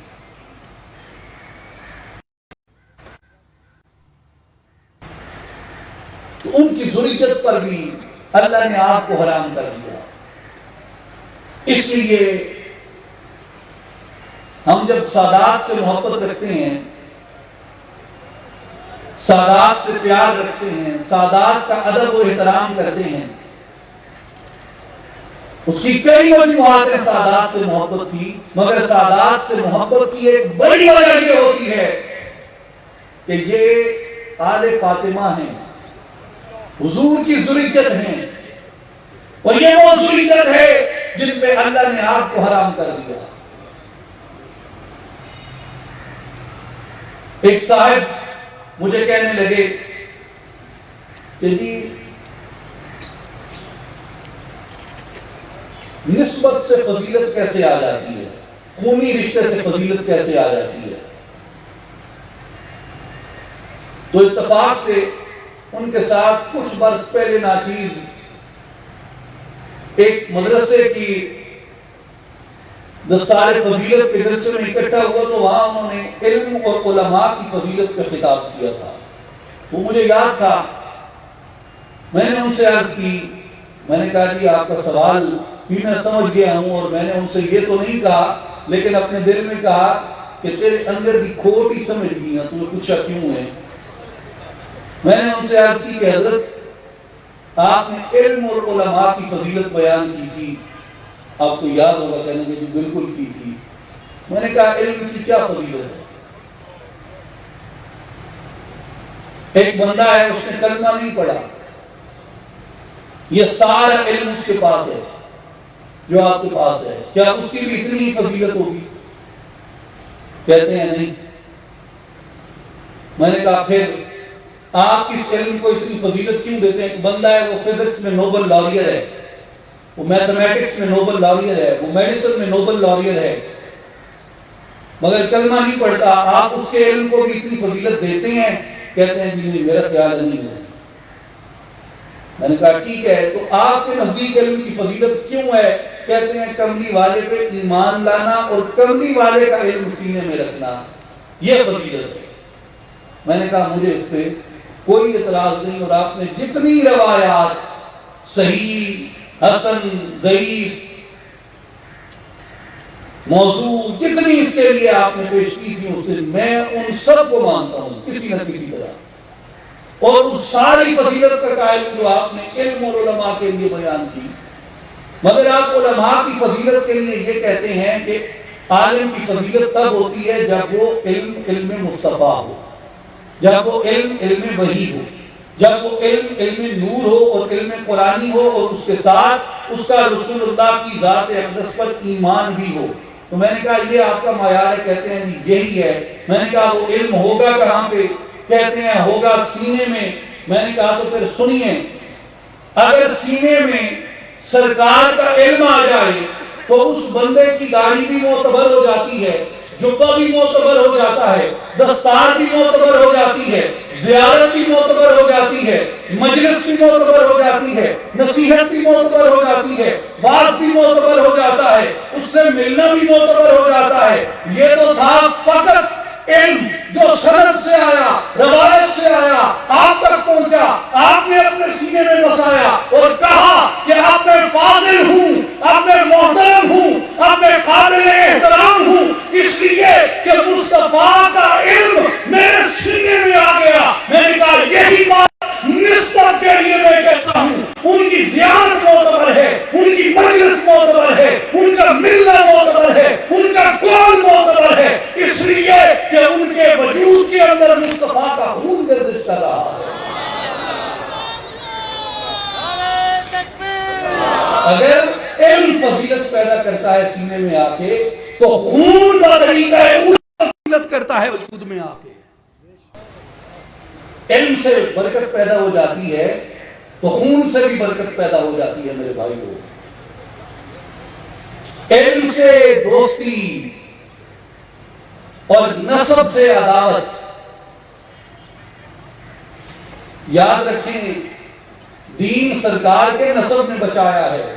تو ان کی ذریت پر بھی اللہ نے آپ کو حرام کر دیا۔ اس لیے ہم جب سادات سے محبت رکھتے ہیں، سادات سے پیار رکھتے ہیں، سادات کا ادب و احترام کرتے ہیں، اس کی کئی وجوہات ہیں سادات سے محبت کی، مگر سادات سے محبت کی ایک بڑی وجہ یہ ہوتی ہے کہ یہ آل فاطمہ ہیں، حضور کی ذریت ہیں، اور یہ وہ ذریت ہے جن پہ اللہ نے آپ کو حرام کر دیا۔ ایک صاحب مجھے کہنے لگے کہ جی نسبت سے فضیلت کیسے آ جاتی ہے، خونی رشتے سے فضیلت کیسے آ جاتی ہے؟ تو اتفاق سے ان کے ساتھ کچھ برس پہلے ناچیز ایک مدرسے کی دستار فضیلت کے جلسے میں اکٹھا ہوا، تو وہاں انہوں نے علم اور علماء کی فضیلت پہ خطاب کیا تھا۔ وہ مجھے یاد تھا، میں نے ان سے عرض کی، میں نے کہا جی آپ کا سوال بھی میں سمجھ گیا ہوں، اور میں نے ان سے یہ تو نہیں کہا لیکن اپنے دل میں کہا کہ تیرے اندر کی کھوٹ ہی سمجھ گئی، تو میں پوچھا کیوں ہے؟ میں نے ان سے عرض کی کہ حضرت آپ نے علم اور علماء کی فضیلت بیان کی تھی، آپ کو یاد ہوگا، کہنے کہ جی بالکل کی تھی۔ میں نے کہا علم کی کیا فضیلت ہے؟ ایک بندہ ہے، اس نے کلمہ نہیں پڑھا، یہ سارا علم اس کے پاس ہے جو آپ کے پاس ہے، کیا اس کی بھی اتنی فضیلت ہوگی؟ کہتے ہیں نہیں۔ میں نے کہا پھر آپ اس علم کو اتنی فضیلت کیوں دیتے ہیں؟ بندہ ہے، وہ فزکس میں نوبل لاریئر ہے، وہ میتھمیٹکس میں نوبل لاریئر ہے، وہ میڈیسن میں نوبل لاریئر ہے، مگر کلمہ نہیں پڑھتا، آپ اس کے علم کو بھی اتنی فضیلت دیتے ہیں، کہتے ہیں جی میرا خیال نہیں ہے۔ میں نے کہا ٹھیک ہے، تو آپ کے نزدیک علم کی فضیلت کیوں ہے؟ کہتے ہیں کملی والے پہ ایمان لانا اور کملی والے کا علم سینے میں رکھنا، یہ فضیلت ہے۔ میں نے کہا مجھے اس پہ کوئی اعتراض نہیں، اور آپ نے جتنی روایات صحیح، حسن، ضعیف، موضوع جتنی اس کے لیے آپ نے پیش کی تھی، اس سے میں ان سب کو مانتا ہوں کسی نہ کسی طرح، اور اس ساری فضیلت کا قائل جو آپ نے علم اور علماء کے لیے بیان کی۔ مگر آپ علماء کی فضیلت کے لیے یہ کہتے ہیں کہ عالم کی فضیلت تب ہوتی ہے جب وہ علم مصطفیٰ ہو، جب وہ علم وحی ہو، جب وہ علم نور ہو اور علم قرآنی ہو، اور اس کے ساتھ اس کا رسول اللہ کی ذات اقدس پر ایمان بھی ہو۔ تو میں نے کہا یہ آپ کا معیار ہے، کہتے ہیں یہی ہے۔ میں نے کہا وہ علم ہوگا کہاں پہ؟ کہتے ہیں ہوگا سینے میں۔ میں نے کہا تو پھر سنیے، اگر سینے میں سرکار کا علم آ جائے تو اس بندے کی داڑھی بھی معتبر ہو جاتی ہے، جبہ بھی معتبر ہو جاتا ہے، دستار بھی معتبر ہو جاتی ہے، زیارت بھی معتبر ہو جاتی ہے، مجلس بھی معتبر ہو جاتی ہے، نصیحت بھی معتبر ہو جاتی ہے، واعظ بھی معتبر ہو جاتا ہے، اس سے ملنا بھی معتبر ہو جاتا ہے۔ یہ تو تھا فقط علم جو سند سے آیا، روایت سے آیا، آپ تک پہنچا، آپ نے اپنے سینے میں بسایا اور کہا کہ آپ میں فاضل ہوں، آپ میں محترم ہوں، آپ میں قابل احترام ہوں، اس لیے کہ مصطفیٰ کا علم میرے سینے میں آ گیا۔ میں نے کہا یہی بات نسبت کے لیے میں کہتا ہوں، ان کی زیارت معتبر ہے، ان کی مجلس معتبر ہے، ان کا ملنا معتبر ہے، ان کا قول معتبر ہے، اس لیے کہ ان کے وجود کے اندر مصطفیٰ کا خون گردش کر رہا ہے۔ اگر علم فضیلت پیدا کرتا ہے سینے میں آ کے، تو خون کا طریقہ فضیلت کرتا ہے وجود میں آ کے۔ علم سے برکت پیدا ہو جاتی ہے تو خون سے بھی برکت پیدا ہو جاتی ہے میرے بھائیو۔ علم سے دوستی اور نسب سے عداوت۔ یاد رکھیں دین سرکار کے نسب نے بچایا ہے،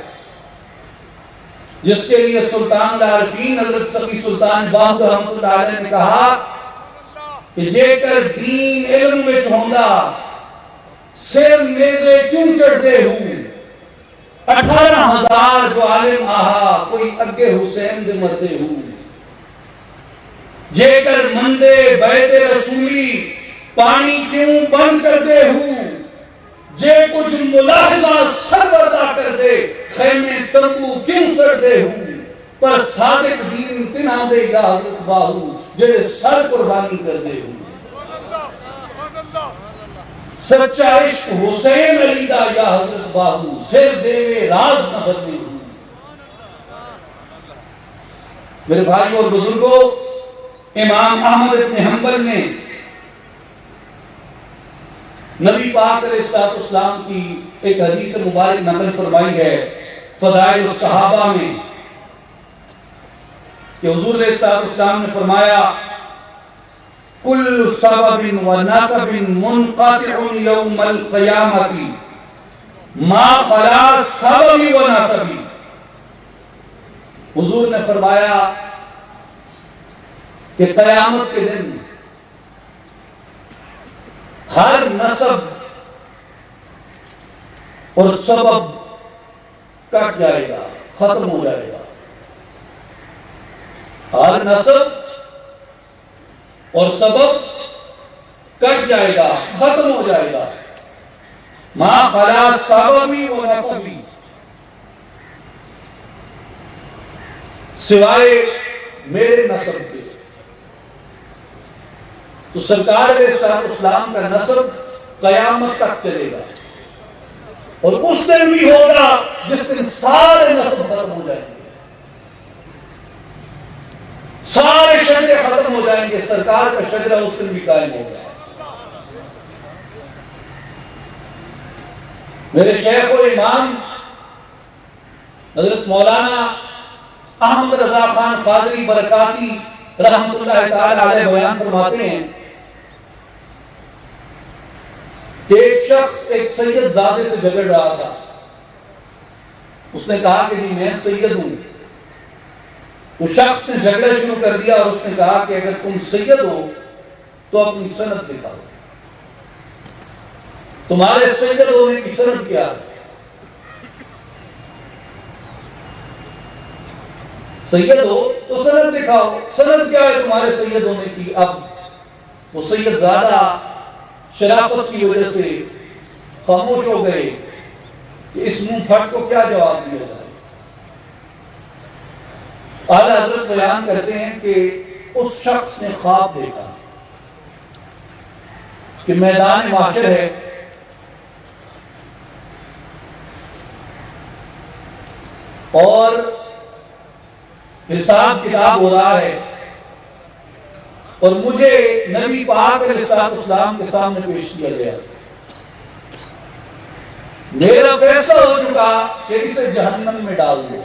جس کے لیے سلطان العارفین حضرت سقی سلطان باہو رحمۃ اللہ علیہ نے کہا کہ جے کر دین علم میں ہوندا سر میزے کیوں چڑھتے ہوں، 18,000 جو عالم آہا کوئی اگے حسین دے مردے ہوں، جے کر مندے بیت رسولی پانی کیوں بند کرتے ہوں، جے کچھ ملاحظہ سر عطا کر دے خیمے تنبو کیوں سڑتے ہوں، پر صادق دین تنہا دے گا حضرت باہو جڑے سر قربانی کر دے ہوں۔ سچا عشق حسین علی دا یا حضرت باہو سر دے راز نہ بدلے ہوں۔ میرے بھائی اور بزرگوں، امام احمد بن حنبل نے نبی پاک علیہ السلام کی ایک حدیث مبارک نقل فرمائی ہے فضائل الصحابہ میں کہ حضور علیہ السلام نے فرمایا کل سبب و نسب منقطع یوم القیامت ما خلا سبب و نسب۔ حضور نے فرمایا کہ قیامت کے دن ہر نسب اور سبب کٹ جائے گا، ختم ہو جائے گا۔ ہر نسب اور سبب کٹ جائے گا، ختم ہو جائے گا۔ ما خلا سببی و نسبی، سوائے میرے نسب کے۔ تو سرکار علیہ السلام کا نسب قیامت تک چلے گا، اور اس دن بھی ہوگا جس دن سارے نسب ختم ہو جائیں گے، سارے شجرے ختم ہو جائیں گے، سرکار کا شجرہ اس دن بھی قائم ہوگا۔ میرے شیخ و امام حضرت مولانا احمد رضا خان قادری برکاتی رحمت اللہ تعالی علیہ بیان فرماتے ہیں کہ ایک شخص ایک سید زادے سے جھگڑ رہا تھا. اس نے کہا کہ جی میں سید ہوں. اس شخص نے جھگڑا شروع کر دیا اور اس نے کہا کہ اگر تم سید ہو تو اپنی سند دکھاؤ. تمہارے سید ہونے کی سند کیا ہے؟ سید ہو تو سند دکھاؤ. سند کیا ہے تمہارے سید ہونے کی؟ اب وہ سید زیادہ شرافت کی وجہ سے خاموش ہو گئے کہ اس منہ پھٹ کو کیا جواب دیا جائے. اعلیٰ حضرت بیان کرتے ہیں کہ اس شخص نے خواب دیکھا کہ میدان محشر ہے اور حساب کتاب ہو رہا ہے اور مجھے نبی پاک علیہ السلام کے سامنے پیش کیا گیا. میرا فیصلہ ہو چکا کہ اسے جہنم میں ڈال دو.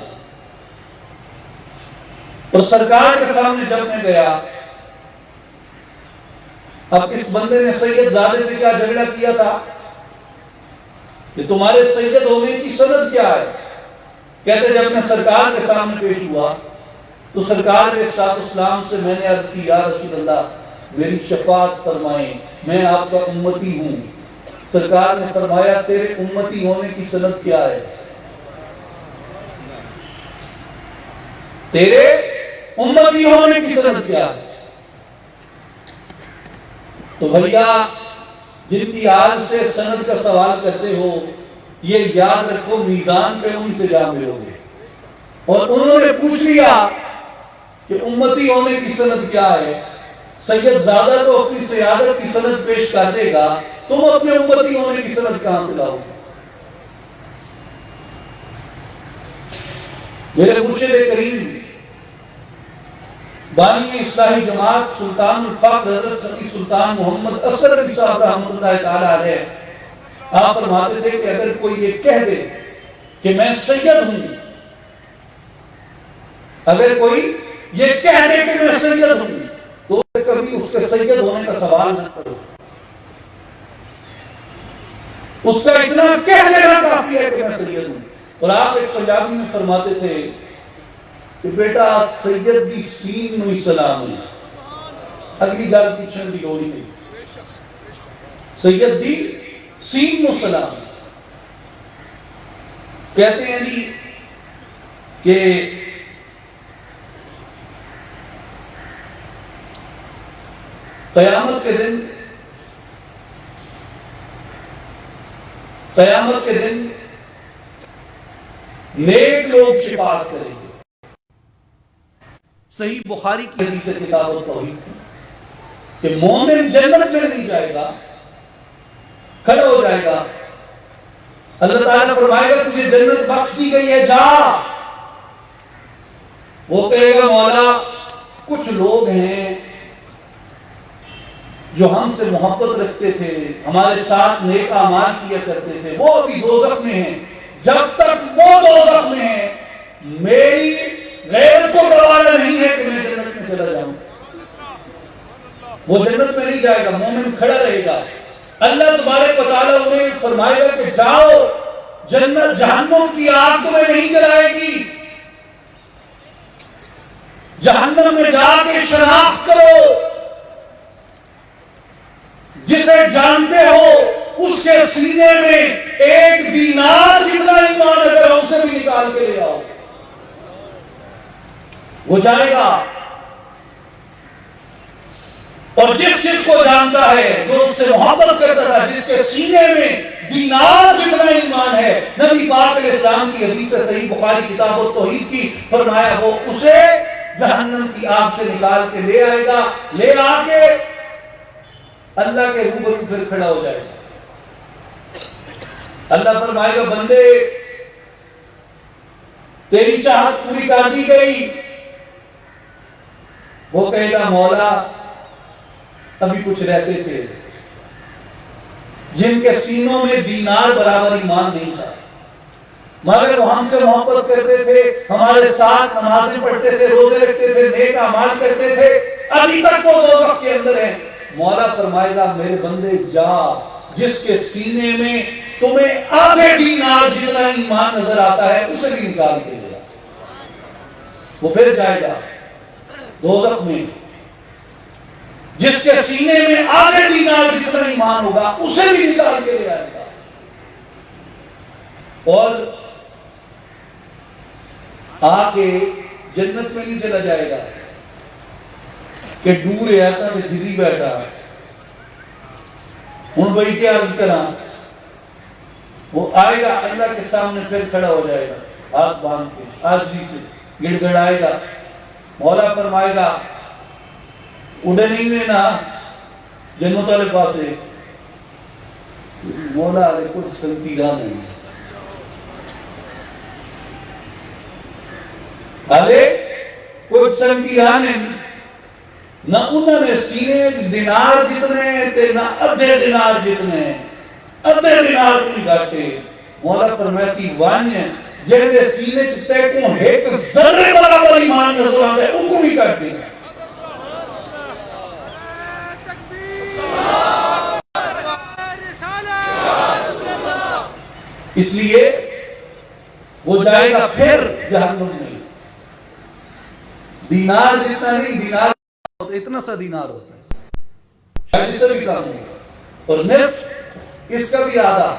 اور سرکار کے سامنے جب میں گیا, اب اس بندے نے سید زادے سے کیا جھگڑا کیا تھا کہ تمہارے سید ہونے کی سند کیا ہے؟ کہتے جب میں سرکار کے سامنے پیش ہوا تو سرکار کے اسلام سے میں نے عرض کی یا رسول اللہ میری شفاعت فرمائیں, میں آپ کا امتی ہوں. سرکار نے فرمایا تیرے امتی ہونے کی سند کیا ہے؟ تیرے امتی ہونے کی سند کیا ہے؟ تو بھیا جن کی آج سے سند کا سوال کرتے ہو یہ یاد رکھو میزان پہ ان سے جا ملو گے. اور انہوں نے پوچھ لیا کہ امتی ہونے کی سند کیا ہے. سید زادہ تو اپنی سیادت کی سند پیش کر دے گا, تم اپنے امتی ہونے کی سند کہاں سے لاؤ گے؟ میرے مرشد کریم بانی اصلاحی جماعت سلطان الفقر حضرت سید سلطان محمد اصغر علی صاحب رحمۃ اللہ تعالی علیہ آپ فرماتے تھے کہ اگر کوئی یہ کہہ دے کہ میں سید ہوں, اگر کوئی یہ کہہ دے کہ میں سید ہوں تو کبھی اس کے سید ہونے کا سوال نہ کرو. اس کا اتنا کہہ دینا کافی ہے کہ میں سید ہوں. اور آپ ایک پنجابی میں فرماتے تھے کہ بیٹا سید دی سین نو ہی سلام ہے. اگلی گل پیچھے دی لوڑ نہیں. سید دی سین نو سلام. کہتے ہیں جی کہ قیامت کے دن نیک لوگ شفاعت کریں گے. صحیح بخاری کی حدیث کتاب التوحید کہ مومن جنت میں نہیں جائے گا, کھڑا ہو جائے گا. اللہ تعالیٰ فرمائے گا تجھے جنت بخش دی گئی ہے, جا. وہ کہے گا مولا کچھ لوگ ہیں جو ہم سے محبت رکھتے تھے, ہمارے ساتھ نیک اعمال کیا کرتے تھے, وہ ابھی دوزخ میں ہیں. جب تک وہ دوزخ میں ہیں میری غیرت کو گوارا نہیں ہے کہ میں جنت میں چلا جاؤں. وہ جنت میں نہیں جائے گا, مومن کھڑا رہے گا. اللہ تبارک و تعالیٰ انہیں فرمائے گا کہ جاؤ جنت جہنم کی آگ تمہیں نہیں جلائے گی, جہنم میں جا کے شناخت کرو. جسے جانتے ہو اس کے سینے میں ایک دینار جتنا ایمان اگر اسے بھی نکال کے لے آؤ, وہ جائے گا. اور جس کو جانتا ہے جو اس سے محبت کرتا تھا, جس کے سینے میں دینار جتنا ایمان ہے, نبی پاک علیہ السلام کی حدیث صحیح بخاری کتاب التوحید کی فرمایا وہ اسے جہنم کی آگ سے نکال کے لے آئے گا. لے آ کے اللہ کے روبرو پھر کھڑا ہو جائے گا. اللہ فرمائے گا بندے تیری چاہت پوری کر دی گئی. وہ کہے گا مولا ابھی کچھ رہتے تھے جن کے سینوں میں دینار برابر ایمان نہیں تھا, مگر وہ ہم سے محبت کرتے تھے، ہمارے ساتھ نمازیں پڑھتے تھے، روزے رکھتے تھے، نیک اعمال کرتے تھے، ابھی تک وہ دوزخ کے اندر ہیں۔ مولا فرمائے گا میرے بندے جا، جس کے سینے میں تمہیں آدھے دینار جتنا ایمان نظر آتا ہے اسے بھی نکال کے دے گا۔ وہ پھر جائے گا دوزخ میں، جس کے سینے میں آدھے دینار جتنا ایمان ہوگا اسے بھی نکال کے لے آئے گا، اور آ کے جنت میں نہیں چلا جائے گا کہ دور آتا کہ دلی بیٹھا ہوں بھائی کیا عرض کرا، وہ آئے گا اللہ کے سامنے پھر کھڑا ہو جائے گا ہاتھ باندھ کے عاجزی سے گڑ گڑائے گا۔ مولا فرمائے گا اڑے نہیں لینا جنت والے پاس ہے، مولا علیہ کچھ سنتی گاہ نہیں، ارے کچھ سنتی گاہ نہیں، نہ انہوں نے سینے دینار جتنے تھے نہ ادھے دینار جتنے، ادھے دینار کی گھاٹے۔ مولا فرمایا سی وانیہ جہدے سینے چتے کو ایک ذرے برابر ایمان نظر آتا ہے ان کو ہی کرتے ہیں۔ اس لیے وہ جائے گا پھر جہنم میں، دینار جتنا نہیں، دینار اتنا سا دینار ہوتا ہے شاید اس سے بھی کام ہوگا، اور نصف اس کا بھی آدھا،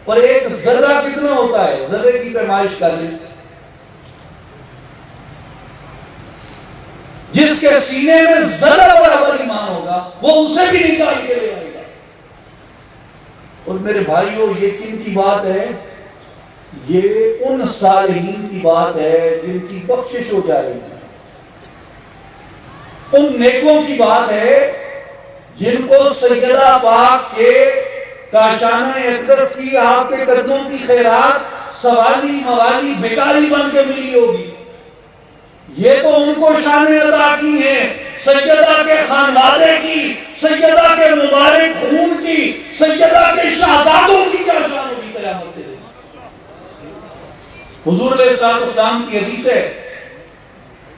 اور ایک ذرہ کتنا ہوتا ہے، ذرے کی پیمائش کر لیں، جس کے سینے میں ذرہ برابر ایمان ہوگا وہ اسے بھی نکال کے لے آئے گا۔ اور میرے بھائیوں یہ کن کی بات ہے؟ یہ ان صالحین کی بات ہے جن کی بخشش ہو جائے گی، ان نیکوں کی بات ہے جن کو سیدہ پاک کے کاشانہ اقدس کی آپ کے قدموں کی خیرات سوالی موالی بیکاری بن کے ملی ہوگی۔ یہ تو ان کو شان عطا کی ہے، سیدہ کے خاندانے کی، سیدہ کے مبارک خون کی، سیدہ کے شہزادوں کی کیا شان ہوگی قیامت کے دن۔ حضور علیہ السلام کی حدیث ہے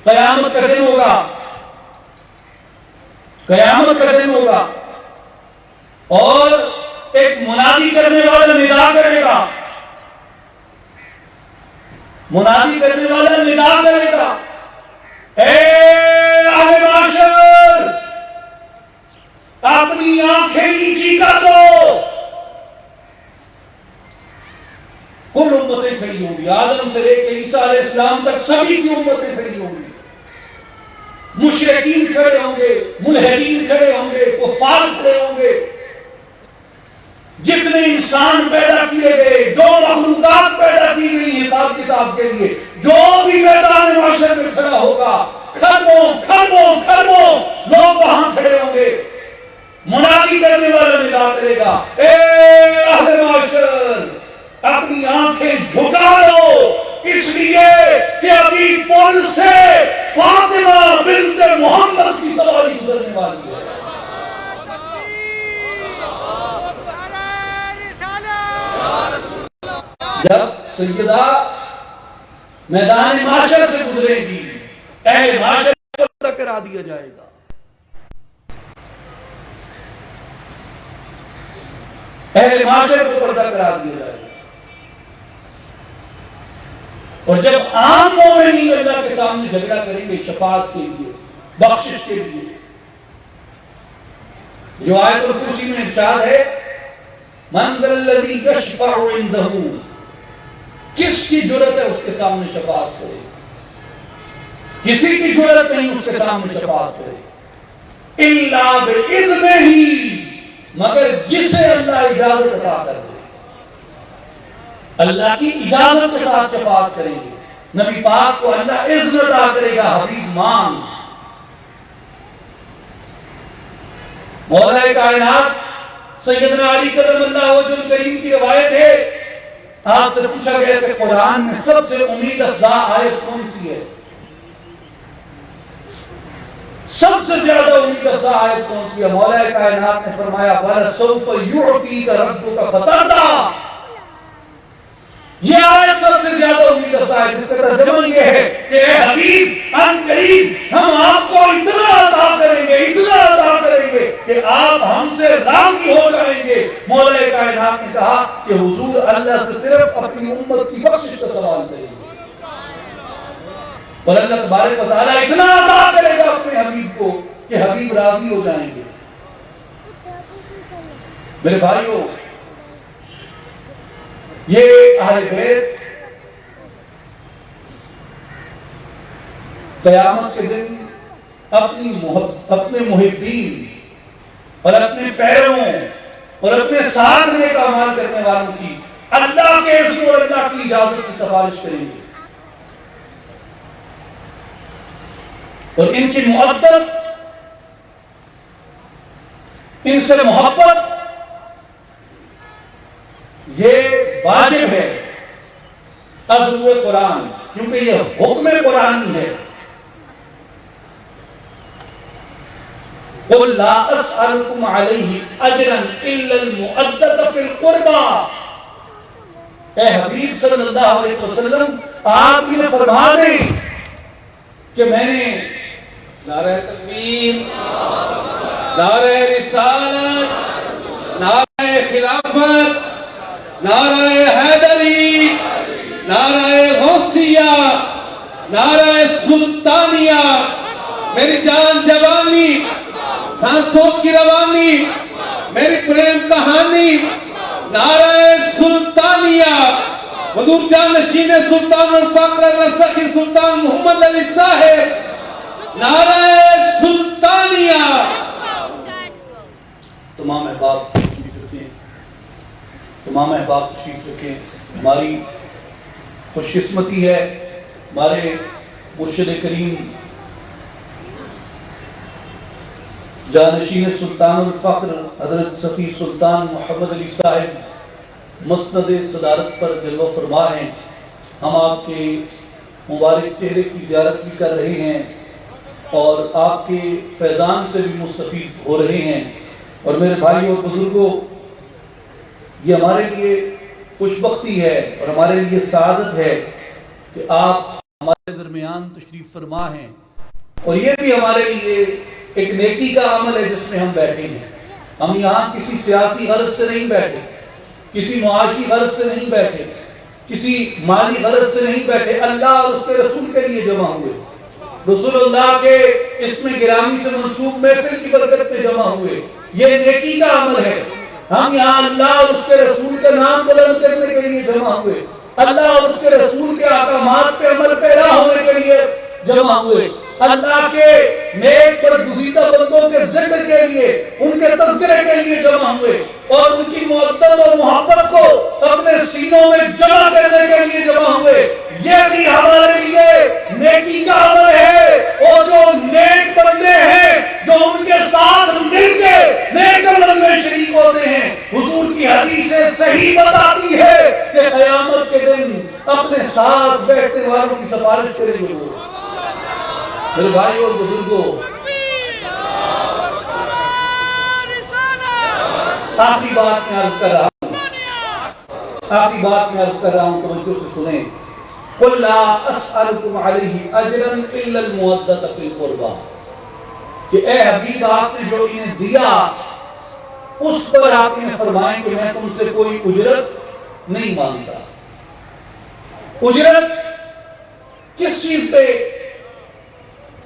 قیامت کا دن ہوگا، قیامت کا دن ہوگا اور ایک منادی کرنے والا ندا کرے گا، منادی کرنے والا ندا کرے گا، اے اہل معاشر اپنی آنکھیں نیچی کر دو۔ کل امتیں کھڑی ہوں گی، آدم سے لے کے عیسیٰ علیہ السلام تک سبھی کی امتیں کھڑی ہوں گی، مشرکین کھڑے ہوں گے، ملحدین کھڑے ہوں گے، کفار کھڑے ہوں گے، جتنے انسان پیدا کیے گئے، جو مخلوقات پیدا کی گئی حساب کتاب کے لیے، جو بھی میدان معاشر میں کھڑا ہوگا، خربوں لوگ وہاں کھڑے ہوں گے، منادی کرنے والا ندا کرے گا، اے اہل معاشر اپنی آنکھیں جھکا دو، اس لیے کہ ابھی پل سے فاطمہ بنت محمد کی سواری گزرنے والی ہے۔ جب سیدہ میدان معاشر سے گزرے گی، اہل معاشر کو پردہ کرا دیا جائے گا، اہل معاشر کو پردہ کرا دیا جائے گا، اور جب عام مومنین اللہ کے سامنے جھگڑا کریں گے شفاعت کے لیے، بخشش کے لیے، جو آیت الکرسی میں ارشاد ہے من ذا الذی یشفع عندہ، کس کی جرأت ہے اس کے سامنے شفاعت کرے؟ کسی کی جرأت نہیں اس کے سامنے شفاعت کرے، الا باذنہ، مگر جسے اللہ اجازت عطا کر دے، اللہ کی اجازت کے ساتھ شفاعت کریں گے۔ نبی پاک کو اللہ اذن عطا کرے گا، حبیب مانگ۔ مولا کائنات سیدنا علی کرم اللہ وجہ الکریم کی روایت ہے، آپ سے پوچھا گیا کہ قرآن میں سب سے امید افزا آیت کون سی ہے؟ سب سے زیادہ امید افزا آیت کون سی ہے؟ مولا کائنات نے فرمایا وَلَسَوْفَ يُعْطِيكَ رَبُّكَ فَتَرْضَىٰ، یہ آیت سب سے زیادہ امید افزا ہے، جس کا ترجمہ یہ ہے کہ اے حبیب ان قریب ہم آپ کو اتنا عطا کریں گے، اتنا عطا کریں گے کہ آپ ہم سے راضی ہو جائیں گے۔ مولا کائنات نے کہا کہ حضور اللہ سے صرف اپنی امت کی بخشش کا سوال کریں گے، اور اللہ تبارک و تعالیٰ اتنا عطا کرے گا اپنے حبیب کو کہ حبیب راضی ہو جائیں گے۔ میرے بھائیوں، یہ اہل بیت قیامت کے دن اپنے محبین اور اپنے پیروں اور اپنے ساتھ میں کامال کرنے والوں کی اللہ کے اذن اور اللہ کی اجازت سے سفارش کریں گے، اور ان کی معدت، ان سے محبت یہ واجب ہے عضو قرآن، کیونکہ یہ حکم قرآنی ہے۔ قُلْ لَا أَسْأَلُكُمْ عَلَيْهِ أَجْرًا إِلَّا الْمُؤَدَّةَ فِي الْقُرْبَى۔ اے حبیب صلی اللہ علیہ وسلم، آپ انہیں فرما دیں کہ میں نے نعرہ تکبیر، نعرہ رسالت، نعرہ خلافت، نعرہ حیدری، نعرہ غوثیہ، نعرہ سلطانیہ، میری جان جوانی، سانسوں کی روانی، میری پریم کہانی، نعرہ سلطانیہ، حضور جانشین سلطان الفقر الرفقی سلطان محمد علی صاحب، نعرہ سلطانیہ۔ تمام احباب تشریف رکھیں، تمام احباب تشریف رکھیں۔ ہماری خوش قسمتی ہے، ہمارے مرشد کریم جانشین سلطان الفقر حضرت صفی سلطان محمد علی صاحب مسند صدارت پر جلوہ فرما ہیں۔ ہم آپ کے مبارک چہرے کی زیارت بھی کر رہے ہیں اور آپ کے فیضان سے بھی مستفید ہو رہے ہیں۔ اور میرے بھائیوں اور بزرگوں، یہ ہمارے لیے خوش بختی ہے اور ہمارے لیے سعادت ہے کہ آپ ہمارے درمیان تشریف فرما ہیں، اور یہ بھی ہمارے لیے ایک نیکی کا عمل ہے جس میں ہم بیٹھے ہیں۔ ہم یہاں کسی سیاسی غرض سے نہیں بیٹھے، کسی معاشی غرض سے نہیں بیٹھے، کسی مالی غرض سے نہیں بیٹھے، اللہ اور اس کے رسول کے لیے جمع ہوئے، رسول اللہ کے اسم گرامی سے منسوب محفل کی برکت میں جمع ہوئے۔ یہ نیکی کا عمل ہے۔ ہم یہاں اللہ اور اس کے رسول کا نام بلند کرنے کے لیے جمع ہوئے، اللہ اور اس کے رسول کے احکامات پہ عمل پیرا ہونے کے لیے جمع ہوئے، اللہ کے نیک برگزیدہ بندوں کے ذکر کے لیے، ان کے تذکرے کے لیے جمع ہوئے، اور ان کی محبت اور محبت کو اپنے سینوں میں جمع کرنے کے لیے جمع ہوئے۔ یہ بھی ہمارے لیے نیکی کا عمل ہے، اور جو نیک بندے ہیں جو ان کے ساتھ مل کے نیک عمل میں شریک ہوتے ہیں، حضور کی حدیث صحیح بتاتی ہے کہ قیامت کے دن اپنے ساتھ بیٹھنے والوں کی سفارش کریں گے۔ میرے بھائی اور بزرگوں، آخری بات میں عرض کر رہا ہوں، توجہ سے سنیں۔ قُلْ لَا أَسْأَلُكُمْ عَلَيْهِ أَجْرًا إِلَّا الْمُوَدَّةَ فِي الْقُرْبَى، کہ اے حبیب آپ نے جو انہیں دیا اس پر آپ انہیں فرمائیں کہ میں تم سے کوئی اجرت نہیں مانگتا۔ اجرت کس چیز پہ؟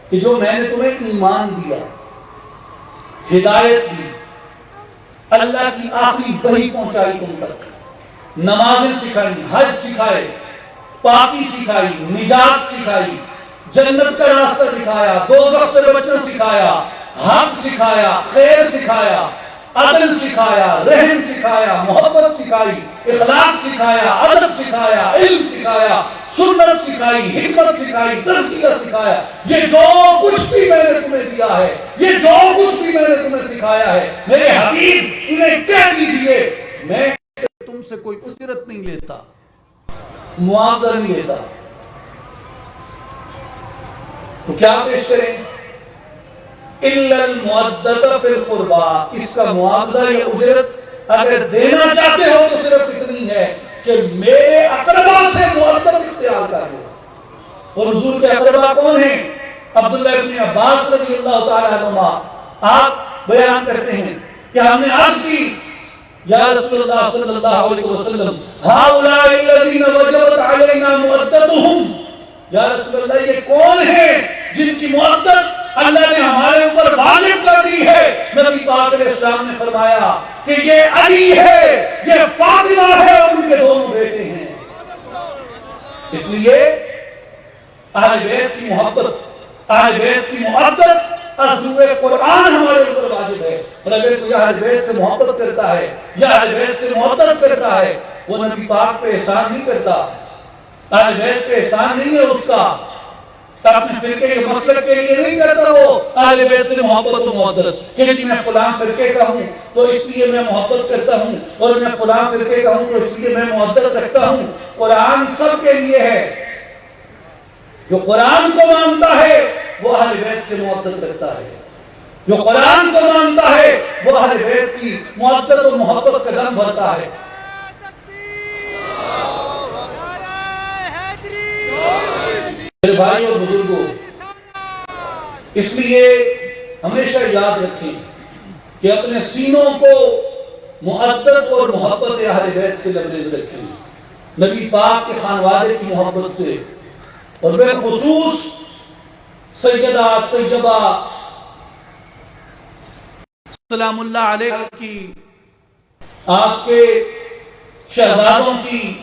کہ جو میں نے تمہیں ایمان دیا، ہدایت دی، اللہ کی آخری وحی پہنچائی تم تک، نمازیں سکھائی، حج سکھائے، پاکی سکھائی، نجات سکھائی، جنت کا راستہ سکھایا، دوزخ سے بچنا سکھایا، حق سکھایا، خیر سکھایا، عدل سکھایا، رحم سکھایا، محبت سکھائی، اخلاق سکھایا، ادب سکھایا، علم سکھایا، سنت سکھائی، حکمت سکھائی، تزکیہ سکھایا۔ یہ جو کچھ بھی میں نے تمہیں دیا ہے، یہ جو کچھ بھی میں نے تمہیں سکھایا ہے، میرے حبیب انہیں کہہ دیجئے میں تم سے کوئی اجرت نہیں لیتا، معاوضہ نہیں لیتا۔ تو کیا پیش کریں؟ إِلَّا الْمُوَدَّةَ فِي الْقُرْبَى، اس کا معاوضہ یا اجرت اگر دینا چاہتے ہو تو صرف اتنی ہے کہ میرے اقربا سے محبت اختیار کر لو. اور حضور کے اقربا کون ہیں؟ عبداللہ ابن عباس رضی اللہ تعالیٰ عنہما. آپ بیان کرتے ہیں کہ ہم نے عرض کی یا رسول اللہ صلی اللہ علیہ وسلم ہؤلاء الذین وجبت علینا مودتہم، یا رسول اللہ یہ کون ہے جن کی محبت اللہ نے ہمارے اوپر واجب کر دی ہے؟ نبی پاک علیہ السلام نے فرمایا کہ یہ علی ہے، یہ فاطمہ ہے اور ان کے دونوں بیٹے ہیں. اس لیے اہل بیت کی محبت، اہل بیت کی محبت ضروع قرآن ہمارے اوپر واجب ہے. اور اگر کوئی اہل بیت سے محبت کرتا ہے یا اہل بیت سے محبت کرتا ہے، وہ نبی پاک پہ احسان نہیں کرتا، اہل بیت پہ احسان نہیں ہے اس کا، اپنے فرقے کے مسلک کے لیے نہیں کرتا وہ اہل بیت سے محبت و محبت کہ جی میں فلاں فرقے کا ہوں تو اس لیے میں محبت کرتا ہوں، اور میں فلاں فرقے کا ہوں تو اس لیے میں محبت رکھتا ہوں. قرآن سب کے لیے ہے. جو قرآن کو مانتا ہے وہ اہل بیت سے محبت کرتا ہے، جو قرآن کو مانتا ہے وہ اہل بیت کی محبت و محبت کا دم بھرتا ہے. میرے بھائی اور بزرگوں، اس لیے ہمیشہ یاد رکھیں کہ اپنے سینوں کو محبت اور محبت اہل بیت سے لبریز رکھیں، نبی پاک کے خانوادے کی محبت سے، اور بالخصوص سیدہ طیبہ سلام اللہ علیہ کی، آپ کے شہزادوں کی،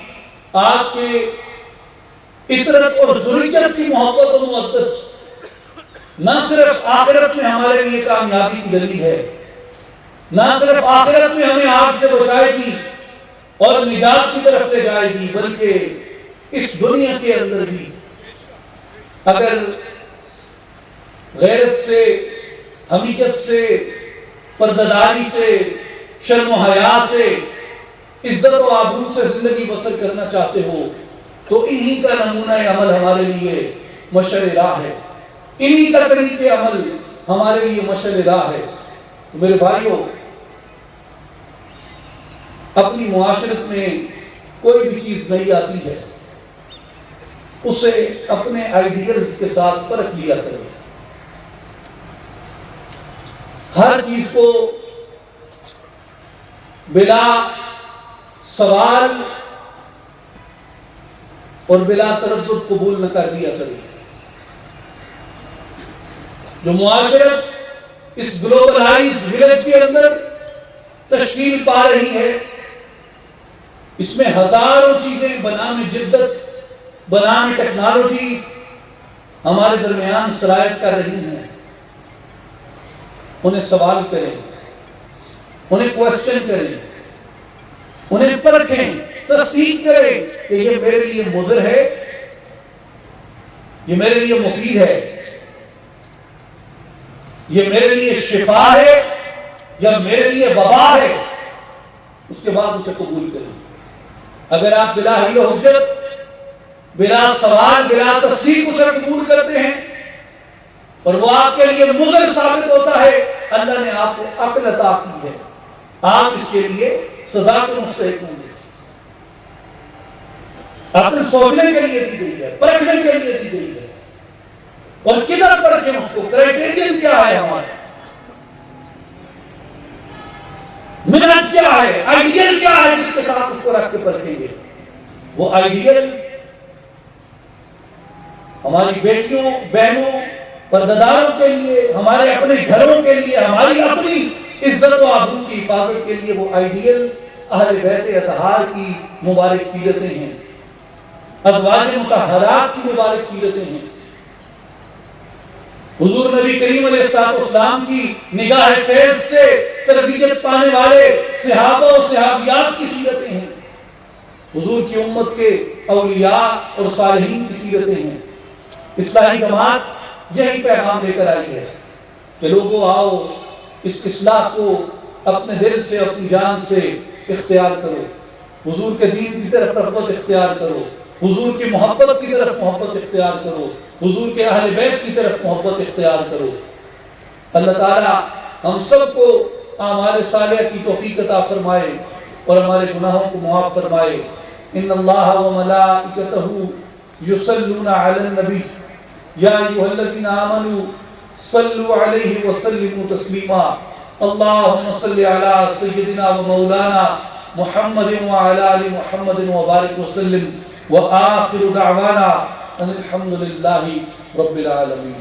آپ کے عطرت اور ذریت کی محبت و محبت نہ صرف آخرت میں ہمارے لیے کامیابی کی دلیل ہے، نہ صرف آخرت میں ہمیں آگ سے بچائے گی اور نجات کی طرف لے جائے گی، بلکہ اس دنیا کے اندر بھی اگر غیرت سے، حمیت سے، پردہ سے، شرم و حیا سے، عزت و آبرو سے زندگی بسر کرنا چاہتے ہو تو انہی کا نمونہ عمل ہمارے لیے مشعل راہ ہے، انہی کا طریق عمل ہمارے لیے مشعل راہ ہے. تو میرے بھائیوں، اپنی معاشرت میں کوئی بھی چیز نہیں آتی ہے اسے اپنے آئیڈیلز کے ساتھ پرکھ لیا کریں. ہر چیز کو بلا سوال اور بلا تردد قبول نہ کر دیا کریں. جو معاشرت اس گلوبلائز ویلیج کے اندر تشکیل پا رہی ہے، اس میں ہزاروں چیزیں بنام جدت، بنام ٹیکنالوجی ہمارے درمیان سرایت کر رہی ہیں. انہیں سوال کریں، انہیں کوشچن کریں، انہیں پرکھیں، تصدیق کریں کہ یہ میرے لیے مضر ہے، یہ میرے لیے مفید ہے، یہ میرے لیے شفا ہے یا میرے لیے وبا ہے. اس کے بعد اسے قبول کریں. اگر آپ بلا حیل و حجت، بلا سوال، بلا تصدیق اسے قبول کرتے ہیں اور وہ آپ کے لیے مضر ثابت ہوتا ہے، اللہ نے آپ کو عقل عطا کی ہے، آپ اس کے لیے سزا کے مستحق ہوں گے. عقل سوچنے کے لیے دی گئی ہے، پرکھنے کے لیے دی گئی ہے، اور کدھر پرکھیں اس کو؟ کرائٹیرین کیا ہے ہمارا؟ منہج کیا ہے؟ آئیڈیل کیا ہے جس کے ساتھ اس کو رکھ کے پرکھیں گے؟ وہ آئیڈیل ہماری بیٹیوں، بہنوں، پرداداروں کے لیے، ہمارے اپنے گھروں کے لیے، ہماری اپنی عزت و آبرو کی حفاظت کے لیے وہ آئیڈیل اہل بیت اطہار کی مبارک سیرتیں ہیں، ازواج مطہرات کی مبارک سیرتیں ہیں. حضور نبی کریم علیہ السلام کی نگاہ فیض سے تربیت پانے والے صحابہ و صحابیات کی سیرتیں ہیں. حضور کی امت کے اولیاء اور صالحین کی سیرتیں ہیں. اصلاحی جماعت یہی پیغام لے کر آئی ہے کہ لوگوں آؤ، اس اصلاح کو اپنے دل سے، اپنی جان سے اختیار کرو، حضور کے دین کی طرف رغبت اختیار کرو، حضور کی محبت کی طرف محبت اختیار کرو، حضور کے اہل بیت کی طرف محبت اختیار کرو. اللہ تعالی ہم سب کو اعمال صالحہ کی توفیق عطا فرمائے اور ہمارے گناہوں کو معاف فرمائے. ان اللہ وملائکتہ یصلون علی النبی یا ایھا الذین آمنوا صلوا علیہ وسلموا تسلیما اللہم صل علی سیدنا و مولانا محمد وعلی آل محمد وبارک وسلم وآخر دعوانا ان الحمد للہ رب العالمین.